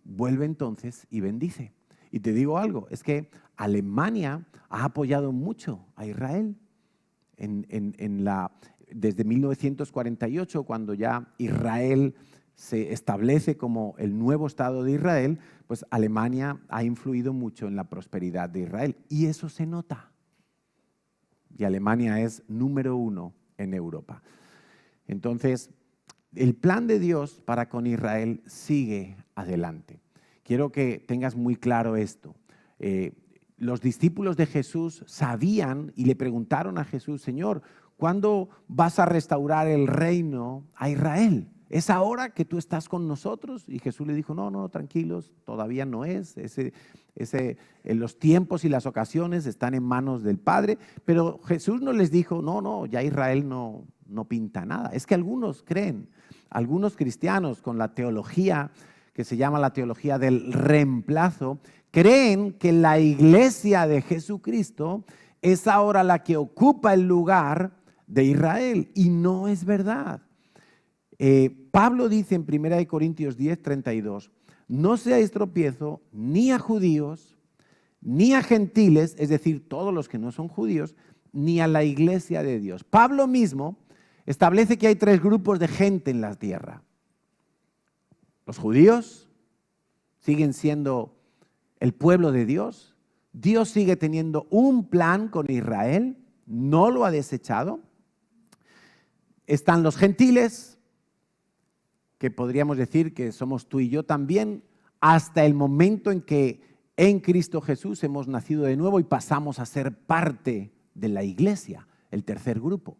vuelve entonces y bendice. Y te digo algo, es que Alemania ha apoyado mucho a Israel desde 1948, cuando ya Israel se establece como el nuevo Estado de Israel, pues Alemania ha influido mucho en la prosperidad de Israel. Y eso se nota. Y Alemania es número 1 en Europa. Entonces, el plan de Dios para con Israel sigue adelante. Quiero que tengas muy claro esto. Los discípulos de Jesús sabían y le preguntaron a Jesús, Señor, ¿cuándo vas a restaurar el reino a Israel? ¿Es ahora que tú estás con nosotros? Y Jesús le dijo, no, tranquilos, todavía no es. Los tiempos y las ocasiones están en manos del Padre. Pero Jesús no les dijo, no, ya Israel no pinta nada. Es que algunos creen, algunos cristianos con la teología que se llama la teología del reemplazo, creen que la iglesia de Jesucristo es ahora la que ocupa el lugar de Israel. Y no es verdad. Pablo dice en 1 Corintios 10:32, no seáis tropiezo ni a judíos, ni a gentiles, es decir, todos los que no son judíos, ni a la iglesia de Dios. Pablo mismo establece que hay 3 grupos de gente en la tierra. Los judíos siguen siendo el pueblo de Dios. Dios sigue teniendo un plan con Israel, no lo ha desechado. Están los gentiles, que podríamos decir que somos tú y yo también, hasta el momento en que en Cristo Jesús hemos nacido de nuevo y pasamos a ser parte de la iglesia, el tercer grupo.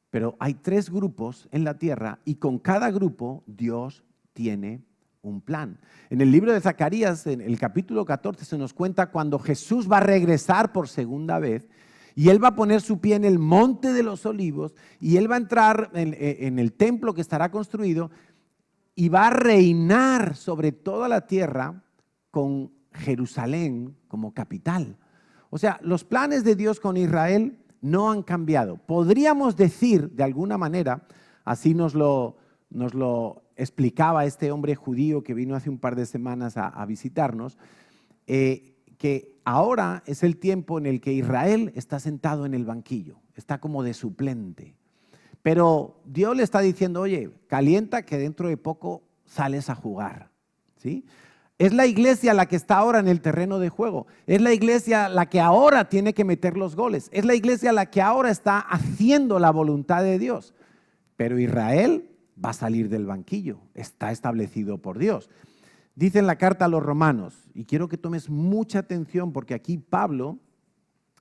Pero hay 3 grupos en la tierra y con cada grupo Dios tiene un plan. En el libro de Zacarías, en el capítulo 14, se nos cuenta cuando Jesús va a regresar por segunda vez y Él va a poner su pie en el monte de los olivos y Él va a entrar en el templo que estará construido y va a reinar sobre toda la tierra con Jerusalén como capital. O sea, los planes de Dios con Israel no han cambiado. Podríamos decir, de alguna manera, así nos lo explicaba este hombre judío que vino hace un par de semanas a visitarnos, que ahora es el tiempo en el que Israel está sentado en el banquillo, está como de suplente. Pero Dios le está diciendo, oye, calienta que dentro de poco sales a jugar, ¿sí? Es la iglesia la que está ahora en el terreno de juego. Es la iglesia la que ahora tiene que meter los goles. Es la iglesia la que ahora está haciendo la voluntad de Dios. Pero Israel va a salir del banquillo. Está establecido por Dios. Dice en la carta a los romanos, y quiero que tomes mucha atención porque aquí Pablo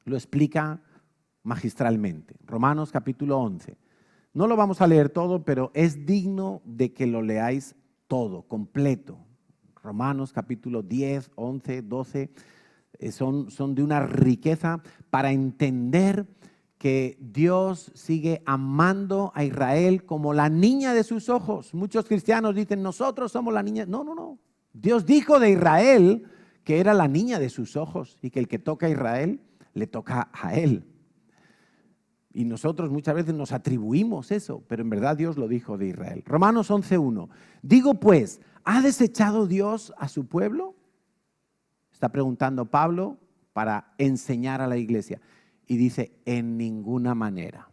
lo explica magistralmente. Romanos capítulo 11. No lo vamos a leer todo, pero es digno de que lo leáis todo, completo. Romanos capítulo 10, 11, 12, son de una riqueza para entender que Dios sigue amando a Israel como la niña de sus ojos. Muchos cristianos dicen, nosotros somos la niña. No, no, no. Dios dijo de Israel que era la niña de sus ojos y que el que toca a Israel le toca a él. Y nosotros muchas veces nos atribuimos eso, pero en verdad Dios lo dijo de Israel. Romanos 11:1. Digo pues, ¿ha desechado Dios a su pueblo? Está preguntando Pablo para enseñar a la iglesia. Y dice, en ninguna manera.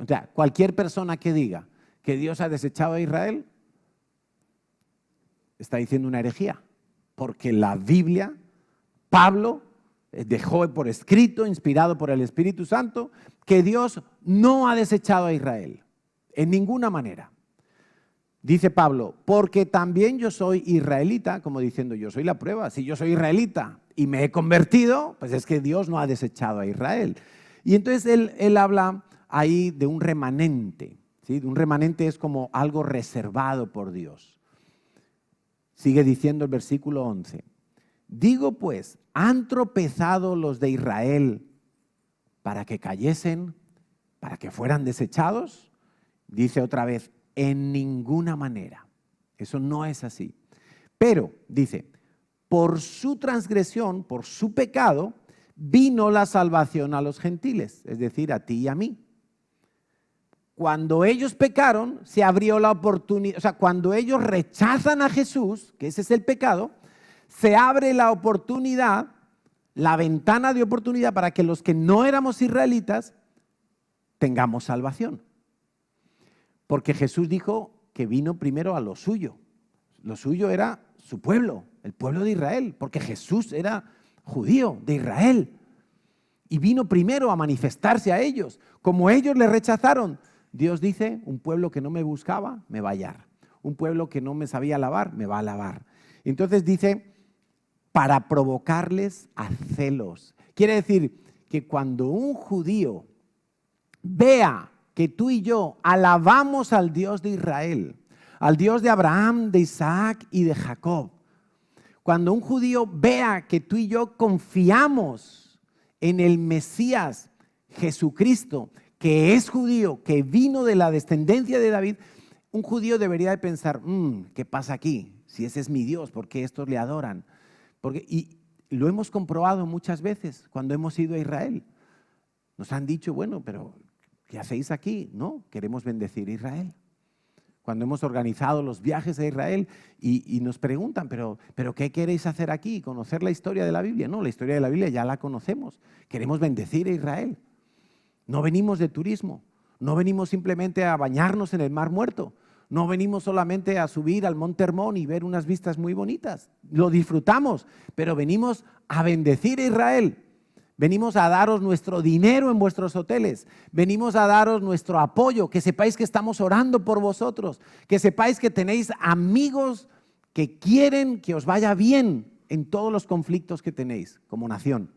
O sea, cualquier persona que diga que Dios ha desechado a Israel, está diciendo una herejía. Porque la Biblia, Pablo dejó por escrito, inspirado por el Espíritu Santo, que Dios no ha desechado a Israel. En ninguna manera. Dice Pablo, porque también yo soy israelita, como diciendo, yo soy la prueba. Si yo soy israelita y me he convertido, pues es que Dios no ha desechado a Israel. Y entonces él habla ahí de un remanente, ¿sí? Un remanente es como algo reservado por Dios. Sigue diciendo el versículo 11. Digo pues, ¿han tropezado los de Israel para que cayesen, para que fueran desechados? Dice otra vez, en ninguna manera. Eso no es así. Pero, dice, por su transgresión, por su pecado, vino la salvación a los gentiles, es decir, a ti y a mí. Cuando ellos pecaron, se abrió la oportunidad, o sea, cuando ellos rechazan a Jesús, que ese es el pecado, se abre la oportunidad, la ventana de oportunidad para que los que no éramos israelitas tengamos salvación. Porque Jesús dijo que vino primero a lo suyo. Lo suyo era su pueblo, el pueblo de Israel, porque Jesús era judío de Israel. Y vino primero a manifestarse a ellos. Como ellos le rechazaron, Dios dice, un pueblo que no me buscaba, me va a hallar. Un pueblo que no me sabía alabar, me va a alabar. Entonces dice, para provocarles a celos. Quiere decir que cuando un judío vea que tú y yo alabamos al Dios de Israel, al Dios de Abraham, de Isaac y de Jacob, cuando un judío vea que tú y yo confiamos en el Mesías Jesucristo, que es judío, que vino de la descendencia de David, un judío debería de pensar, ¿qué pasa aquí? Si ese es mi Dios, ¿por qué estos le adoran? Y lo hemos comprobado muchas veces cuando hemos ido a Israel. Nos han dicho, bueno, pero ¿qué hacéis aquí? No, queremos bendecir a Israel. Cuando hemos organizado los viajes a Israel y nos preguntan, ¿pero qué queréis hacer aquí? ¿Conocer la historia de la Biblia? No, la historia de la Biblia ya la conocemos. Queremos bendecir a Israel. No venimos de turismo, no venimos simplemente a bañarnos en el Mar Muerto, no venimos solamente a subir al Monte Hermón y ver unas vistas muy bonitas. Lo disfrutamos, pero venimos a bendecir a Israel. Venimos a daros nuestro dinero en vuestros hoteles. Venimos a daros nuestro apoyo. Que sepáis que estamos orando por vosotros. Que sepáis que tenéis amigos que quieren que os vaya bien en todos los conflictos que tenéis como nación.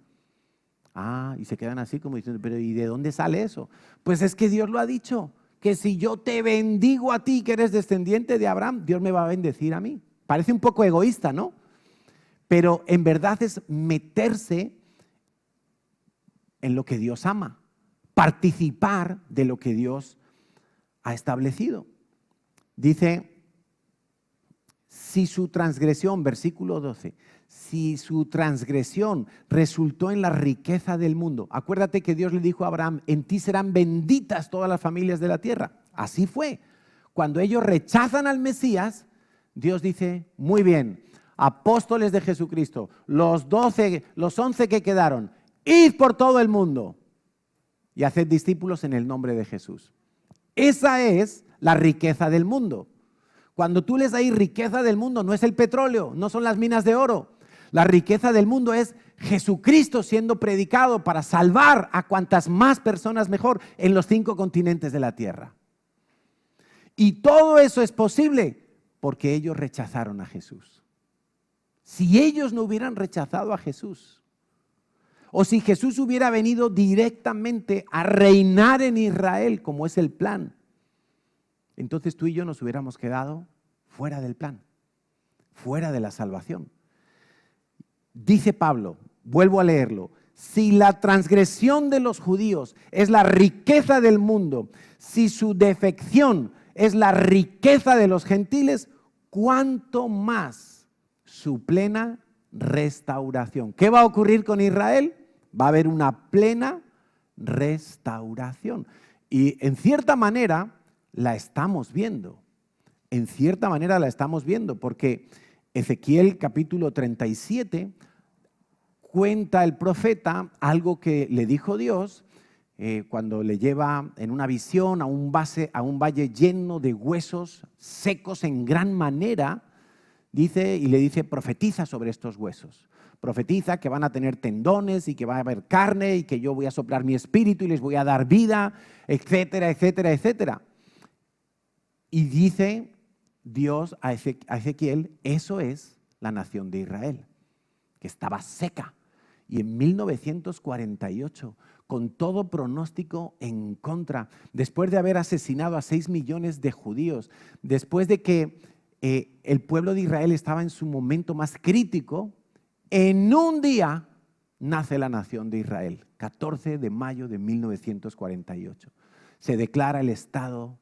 Y se quedan así como diciendo, pero ¿y de dónde sale eso? Pues es que Dios lo ha dicho. Que si yo te bendigo a ti, que eres descendiente de Abraham, Dios me va a bendecir a mí. Parece un poco egoísta, ¿no? Pero en verdad es meterse en lo que Dios ama, participar de lo que Dios ha establecido. Dice, si su transgresión, versículo 12, si su transgresión resultó en la riqueza del mundo. Acuérdate que Dios le dijo a Abraham, en ti serán benditas todas las familias de la tierra. Así fue. Cuando ellos rechazan al Mesías, Dios dice, muy bien, apóstoles de Jesucristo, los 11 que quedaron, id por todo el mundo y haced discípulos en el nombre de Jesús. Esa es la riqueza del mundo. Cuando tú lees ahí riqueza del mundo, no es el petróleo, no son las minas de oro. La riqueza del mundo es Jesucristo siendo predicado para salvar a cuantas más personas mejor en los 5 continentes de la tierra. Y todo eso es posible porque ellos rechazaron a Jesús. Si ellos no hubieran rechazado a Jesús, o si Jesús hubiera venido directamente a reinar en Israel, como es el plan, entonces tú y yo nos hubiéramos quedado fuera del plan, fuera de la salvación. Dice Pablo, vuelvo a leerlo, Si la transgresión de los judíos es la riqueza del mundo, si su defección es la riqueza de los gentiles, ¿cuánto más su plena restauración? ¿Qué va a ocurrir con Israel? Va a haber una plena restauración. Y en cierta manera la estamos viendo. En cierta manera la estamos viendo, porque Ezequiel capítulo 37 cuenta el profeta algo que le dijo Dios cuando le lleva en una visión a un valle lleno de huesos secos en gran manera. Dice y le dice: profetiza sobre estos huesos. Profetiza que van a tener tendones y que va a haber carne y que yo voy a soplar mi espíritu y les voy a dar vida, etcétera, etcétera, etcétera. Y dice Dios a Ezequiel: eso es la nación de Israel, que estaba seca. Y en 1948, con todo pronóstico en contra, después de haber asesinado a 6 millones de judíos, después de que el pueblo de Israel estaba en su momento más crítico, en un día nace la nación de Israel, 14 de mayo de 1948. Se declara el Estado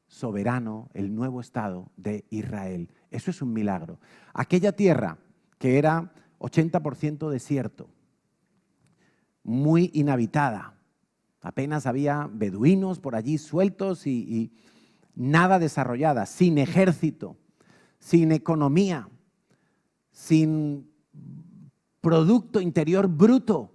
soberano, el nuevo Estado de Israel. Eso es un milagro. Aquella tierra que era 80% desierto, muy inhabitada, apenas había beduinos por allí sueltos y nada desarrollada, sin ejército, sin economía, sin Producto Interior Bruto,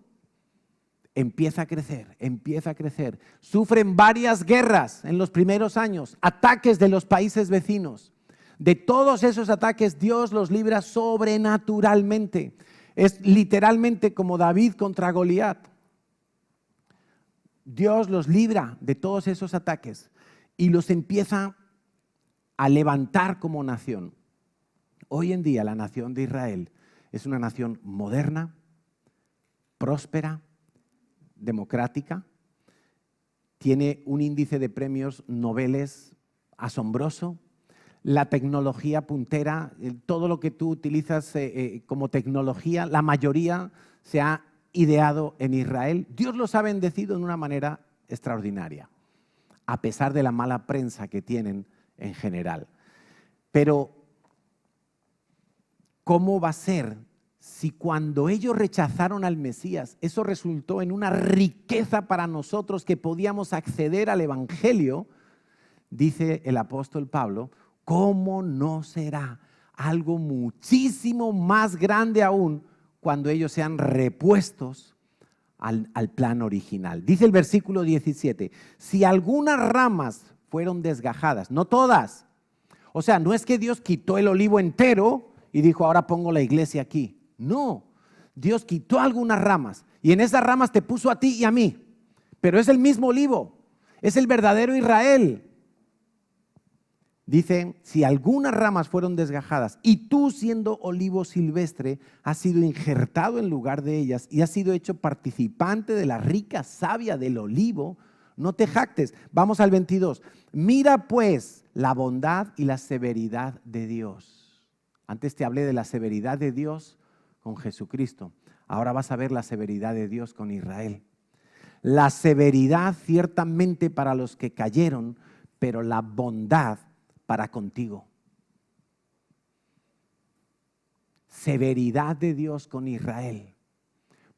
empieza a crecer. Sufren varias guerras en los primeros años, ataques de los países vecinos. De todos esos ataques Dios los libra sobrenaturalmente. Es literalmente como David contra Goliat. Dios los libra de todos esos ataques y los empieza a levantar como nación. Hoy en día la nación de Israel es una nación moderna, próspera, democrática, tiene un índice de premios Nobel asombroso, la tecnología puntera, todo lo que tú utilizas como tecnología, la mayoría se ha ideado en Israel. Dios los ha bendecido de una manera extraordinaria, a pesar de la mala prensa que tienen en general. Pero, ¿cómo va a ser si cuando ellos rechazaron al Mesías, eso resultó en una riqueza para nosotros que podíamos acceder al Evangelio? Dice el apóstol Pablo: ¿cómo no será algo muchísimo más grande aún cuando ellos sean repuestos al plan original? Dice el versículo 17: si algunas ramas fueron desgajadas, no todas. O sea, no es que Dios quitó el olivo entero y dijo: ahora pongo la iglesia aquí. No, Dios quitó algunas ramas y en esas ramas te puso a ti y a mí. Pero es el mismo olivo, es el verdadero Israel. Dice: si algunas ramas fueron desgajadas y tú, siendo olivo silvestre, has sido injertado en lugar de ellas y has sido hecho participante de la rica savia del olivo, no te jactes. Vamos al 22. Mira pues la bondad y la severidad de Dios. Antes te hablé de la severidad de Dios con Jesucristo. Ahora vas a ver la severidad de Dios con Israel. La severidad ciertamente para los que cayeron, pero la bondad para contigo. Severidad de Dios con Israel.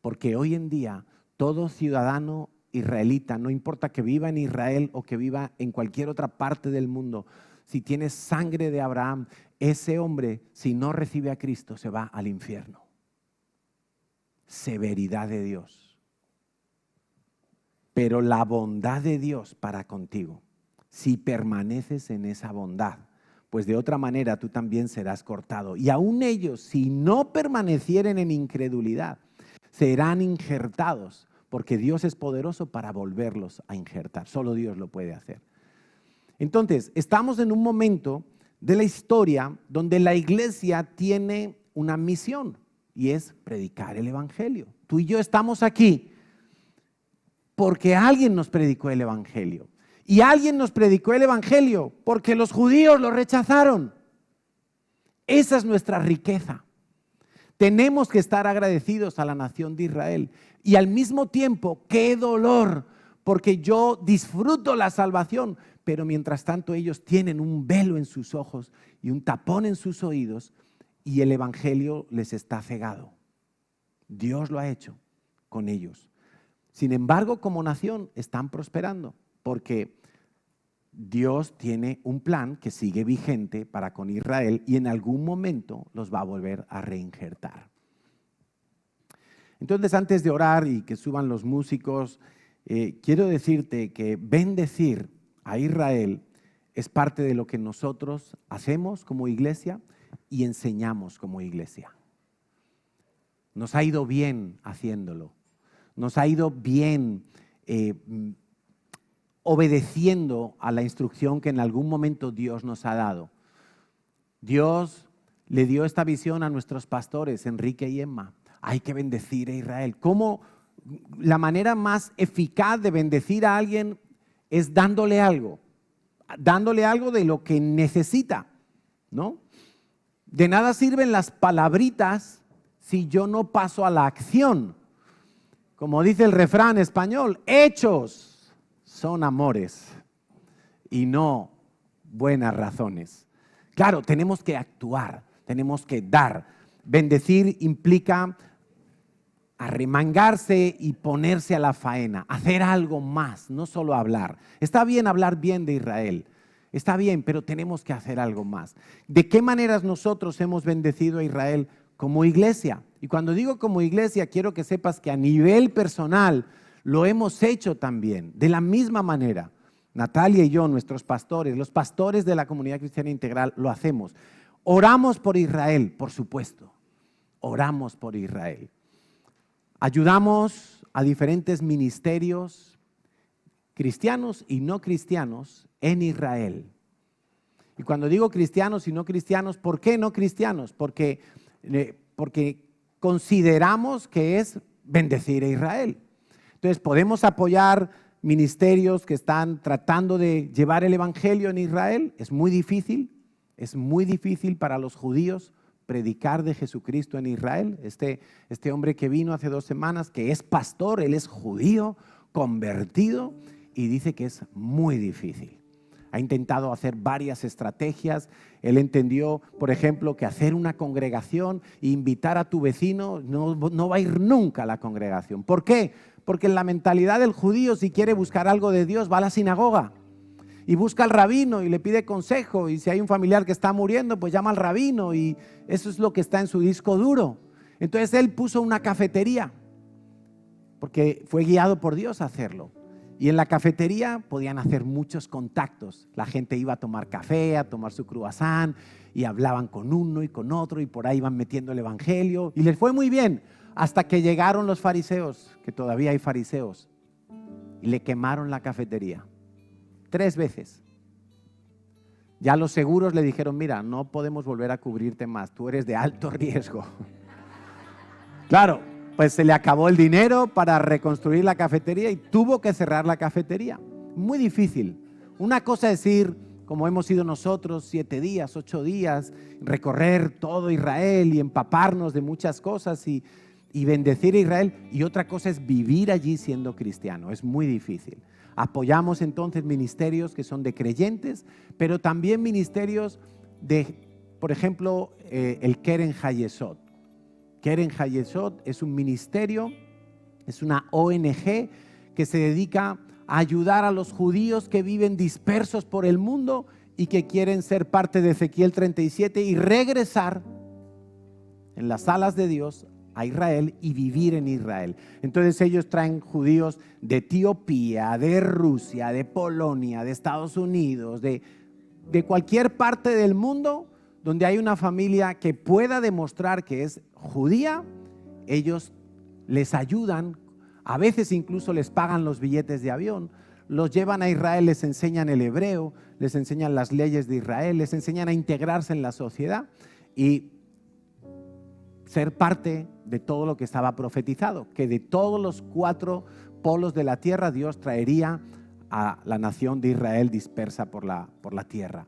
Porque hoy en día todo ciudadano israelita, no importa que viva en Israel o que viva en cualquier otra parte del mundo, si tiene sangre de Abraham, ese hombre, si no recibe a Cristo, se va al infierno. Severidad de Dios. Pero la bondad de Dios para contigo, si permaneces en esa bondad, pues de otra manera tú también serás cortado. Y aún ellos, si no permanecieren en incredulidad, serán injertados, porque Dios es poderoso para volverlos a injertar. Solo Dios lo puede hacer. Entonces, estamos en un momento de la historia donde la iglesia tiene una misión y es predicar el evangelio. Tú y yo estamos aquí porque alguien nos predicó el evangelio. Y alguien nos predicó el evangelio porque los judíos lo rechazaron. Esa es nuestra riqueza. Tenemos que estar agradecidos a la nación de Israel. Y al mismo tiempo, qué dolor, porque yo disfruto la salvación, pero mientras tanto ellos tienen un velo en sus ojos y un tapón en sus oídos y el evangelio les está cegado. Dios lo ha hecho con ellos. Sin embargo, como nación están prosperando porque Dios tiene un plan que sigue vigente para con Israel y en algún momento los va a volver a reinjertar. Entonces, antes de orar y que suban los músicos, quiero decirte que bendecir a Israel es parte de lo que nosotros hacemos como iglesia y enseñamos como iglesia. Nos ha ido bien haciéndolo. Nos ha ido bien obedeciendo a la instrucción que en algún momento Dios nos ha dado. Dios le dio esta visión a nuestros pastores, Enrique y Emma. Hay que bendecir a Israel. ¿Cómo? La manera más eficaz de bendecir a alguien es dándole algo de lo que necesita, ¿no? De nada sirven las palabritas si yo no paso a la acción. Como dice el refrán español, hechos son amores y no buenas razones. Claro, tenemos que actuar, tenemos que dar. Bendecir implica arremangarse y ponerse a la faena, hacer algo más, no solo hablar. Está bien hablar bien de Israel, está bien, pero tenemos que hacer algo más. ¿De qué maneras nosotros hemos bendecido a Israel como iglesia? Y cuando digo como iglesia, quiero que sepas que a nivel personal lo hemos hecho también, de la misma manera. Natalia y yo, nuestros pastores, los pastores de la Comunidad Cristiana Integral, lo hacemos. Oramos por Israel, por supuesto. Oramos por Israel. Ayudamos a diferentes ministerios cristianos y no cristianos en Israel. Y cuando digo cristianos y no cristianos, ¿por qué no cristianos? Porque consideramos que es bendecir a Israel. Entonces podemos apoyar ministerios que están tratando de llevar el evangelio en Israel. Es muy difícil para los judíos predicar de Jesucristo en Israel. Este hombre que vino hace 2 semanas, que es pastor, él es judío, convertido, y dice que es muy difícil. Ha intentado hacer varias estrategias. Él entendió, por ejemplo, que hacer una congregación e invitar a tu vecino no va a ir nunca a la congregación. ¿Por qué? Porque en la mentalidad del judío, si quiere buscar algo de Dios, va a la sinagoga y busca al rabino y le pide consejo, y si hay un familiar que está muriendo, pues llama al rabino, y eso es lo que está en su disco duro. Entonces él puso una cafetería porque fue guiado por Dios a hacerlo, y en la cafetería podían hacer muchos contactos. La gente iba a tomar café, a tomar su croissant, y hablaban con uno y con otro, y por ahí iban metiendo el evangelio, y les fue muy bien, hasta que llegaron los fariseos, que todavía hay fariseos, y le quemaron la cafetería 3 veces. Ya los seguros le dijeron, mira, no podemos volver a cubrirte más, tú eres de alto riesgo. Claro, pues se le acabó el dinero para reconstruir la cafetería y tuvo que cerrar la cafetería. Muy difícil. Una cosa es ir, como hemos ido nosotros, 7 días, 8 días, recorrer todo Israel y empaparnos de muchas cosas y bendecir a Israel. Y otra cosa es vivir allí siendo cristiano. Es muy difícil. Apoyamos entonces ministerios que son de creyentes, pero también ministerios de, por ejemplo, el Keren Hayesod. Keren Hayesod es un ministerio, es una ONG que se dedica a ayudar a los judíos que viven dispersos por el mundo y que quieren ser parte de Ezequiel 37 y regresar en las alas de Dios a Israel y vivir en Israel. Entonces ellos traen judíos de Etiopía, de Rusia, de Polonia, de Estados Unidos, de cualquier parte del mundo donde hay una familia que pueda demostrar que es judía. Ellos les ayudan, a veces incluso les pagan los billetes de avión, los llevan a Israel, les enseñan el hebreo, les enseñan las leyes de Israel, les enseñan a integrarse en la sociedad y ser parte de todo lo que estaba profetizado, que de todos los 4 polos de la tierra Dios traería a la nación de Israel dispersa por la tierra.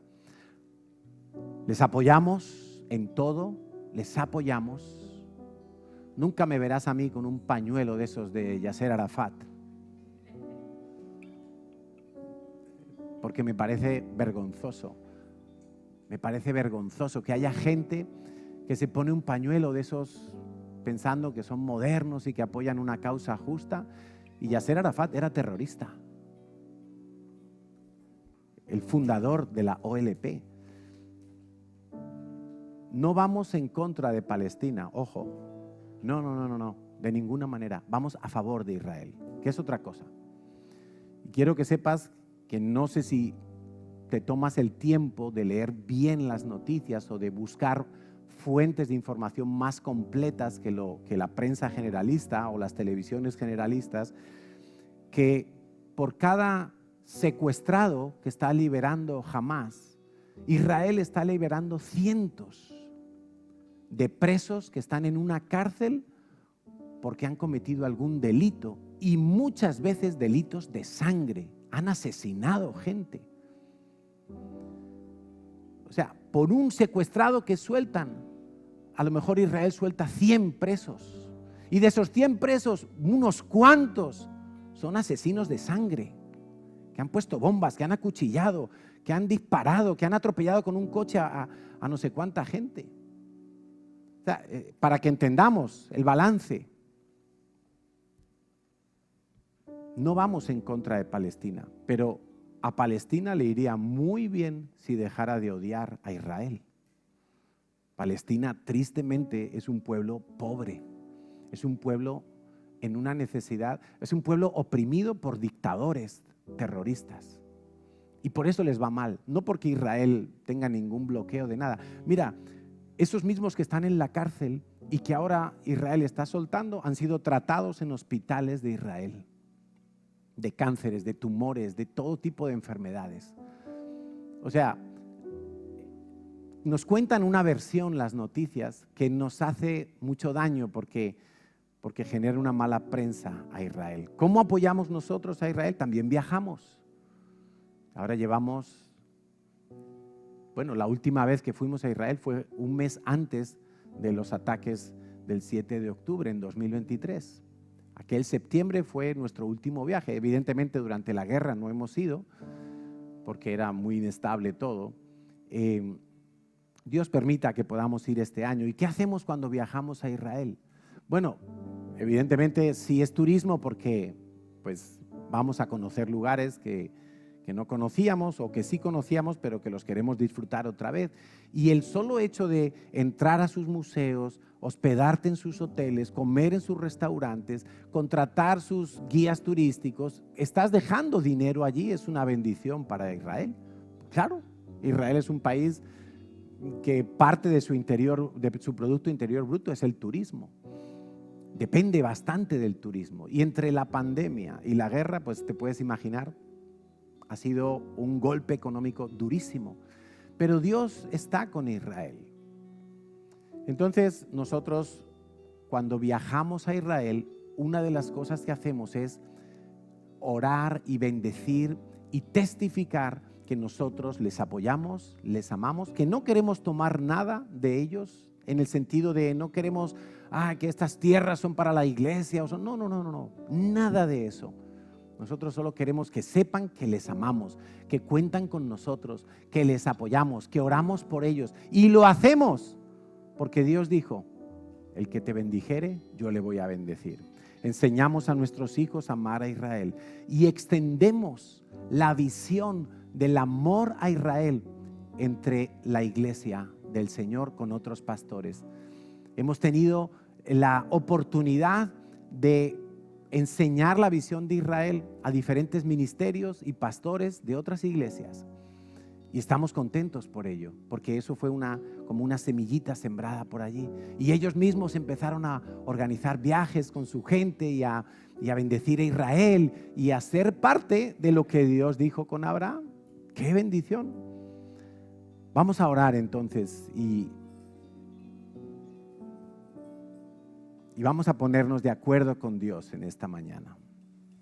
Les apoyamos en todo, les apoyamos Nunca me verás a mí con un pañuelo de esos de Yasser Arafat, porque me parece vergonzoso. Me parece vergonzoso que haya gente que se pone un pañuelo de esos pensando que son modernos y que apoyan una causa justa. Y Yasser Arafat era terrorista, el fundador de la OLP. No vamos en contra de Palestina, ojo. No, de ninguna manera. Vamos a favor de Israel, que es otra cosa. Y quiero que sepas que no sé si te tomas el tiempo de leer bien las noticias o de buscar fuentes de información más completas que la prensa generalista o las televisiones generalistas, que por cada secuestrado que está liberando Hamás, Israel está liberando cientos de presos que están en una cárcel porque han cometido algún delito, y muchas veces delitos de sangre. Han asesinado gente. O sea, por un secuestrado que sueltan, a lo mejor Israel suelta 100 presos. Y de esos 100 presos, unos cuantos son asesinos de sangre, que han puesto bombas, que han acuchillado, que han disparado, que han atropellado con un coche a no sé cuánta gente. O sea, para que entendamos el balance. No vamos en contra de Palestina, pero a Palestina le iría muy bien si dejara de odiar a Israel. Palestina, tristemente, es un pueblo pobre, es un pueblo en una necesidad, es un pueblo oprimido por dictadores terroristas. Y por eso les va mal, no porque Israel tenga ningún bloqueo de nada. Mira, esos mismos que están en la cárcel y que ahora Israel está soltando, han sido tratados en hospitales de Israel, de cánceres, de tumores, de todo tipo de enfermedades. O sea, nos cuentan una versión las noticias que nos hace mucho daño porque genera una mala prensa a Israel. ¿Cómo apoyamos nosotros a Israel? También viajamos. Ahora llevamos, la última vez que fuimos a Israel fue un mes antes de los ataques del 7 de octubre en 2023. Aquel septiembre fue nuestro último viaje. Evidentemente durante la guerra no hemos ido porque era muy inestable todo. Dios permita que podamos ir este año. ¿Y qué hacemos cuando viajamos a Israel? Bueno, evidentemente sí es turismo porque pues vamos a conocer lugares que no conocíamos o que sí conocíamos pero que los queremos disfrutar otra vez. Y el solo hecho de entrar a sus museos, hospedarte en sus hoteles, comer en sus restaurantes, contratar sus guías turísticos, estás dejando dinero allí, es una bendición para Israel. Claro, Israel es un país que parte de su Producto Interior Bruto es el turismo. Depende bastante del turismo. Y entre la pandemia y la guerra, pues te puedes imaginar, ha sido un golpe económico durísimo. Pero Dios está con Israel. Entonces nosotros, cuando viajamos a Israel, una de las cosas que hacemos es orar y bendecir y testificar que nosotros les apoyamos, les amamos, que no queremos tomar nada de ellos, en el sentido de no queremos que estas tierras son para la iglesia. No, nada de eso. Nosotros solo queremos que sepan que les amamos, que cuentan con nosotros, que les apoyamos, que oramos por ellos. Y lo hacemos porque Dios dijo: el que te bendijere, yo le voy a bendecir. Enseñamos a nuestros hijos a amar a Israel y extendemos la visión del amor a Israel entre la iglesia del Señor con otros pastores. Hemos tenido la oportunidad de enseñar la visión de Israel a diferentes ministerios y pastores de otras iglesias. Y estamos contentos por ello, porque eso fue como una semillita sembrada por allí. Y ellos mismos empezaron a organizar viajes con su gente y a bendecir a Israel y a ser parte de lo que Dios dijo con Abraham. ¡Qué bendición! Vamos a orar entonces y vamos a ponernos de acuerdo con Dios en esta mañana.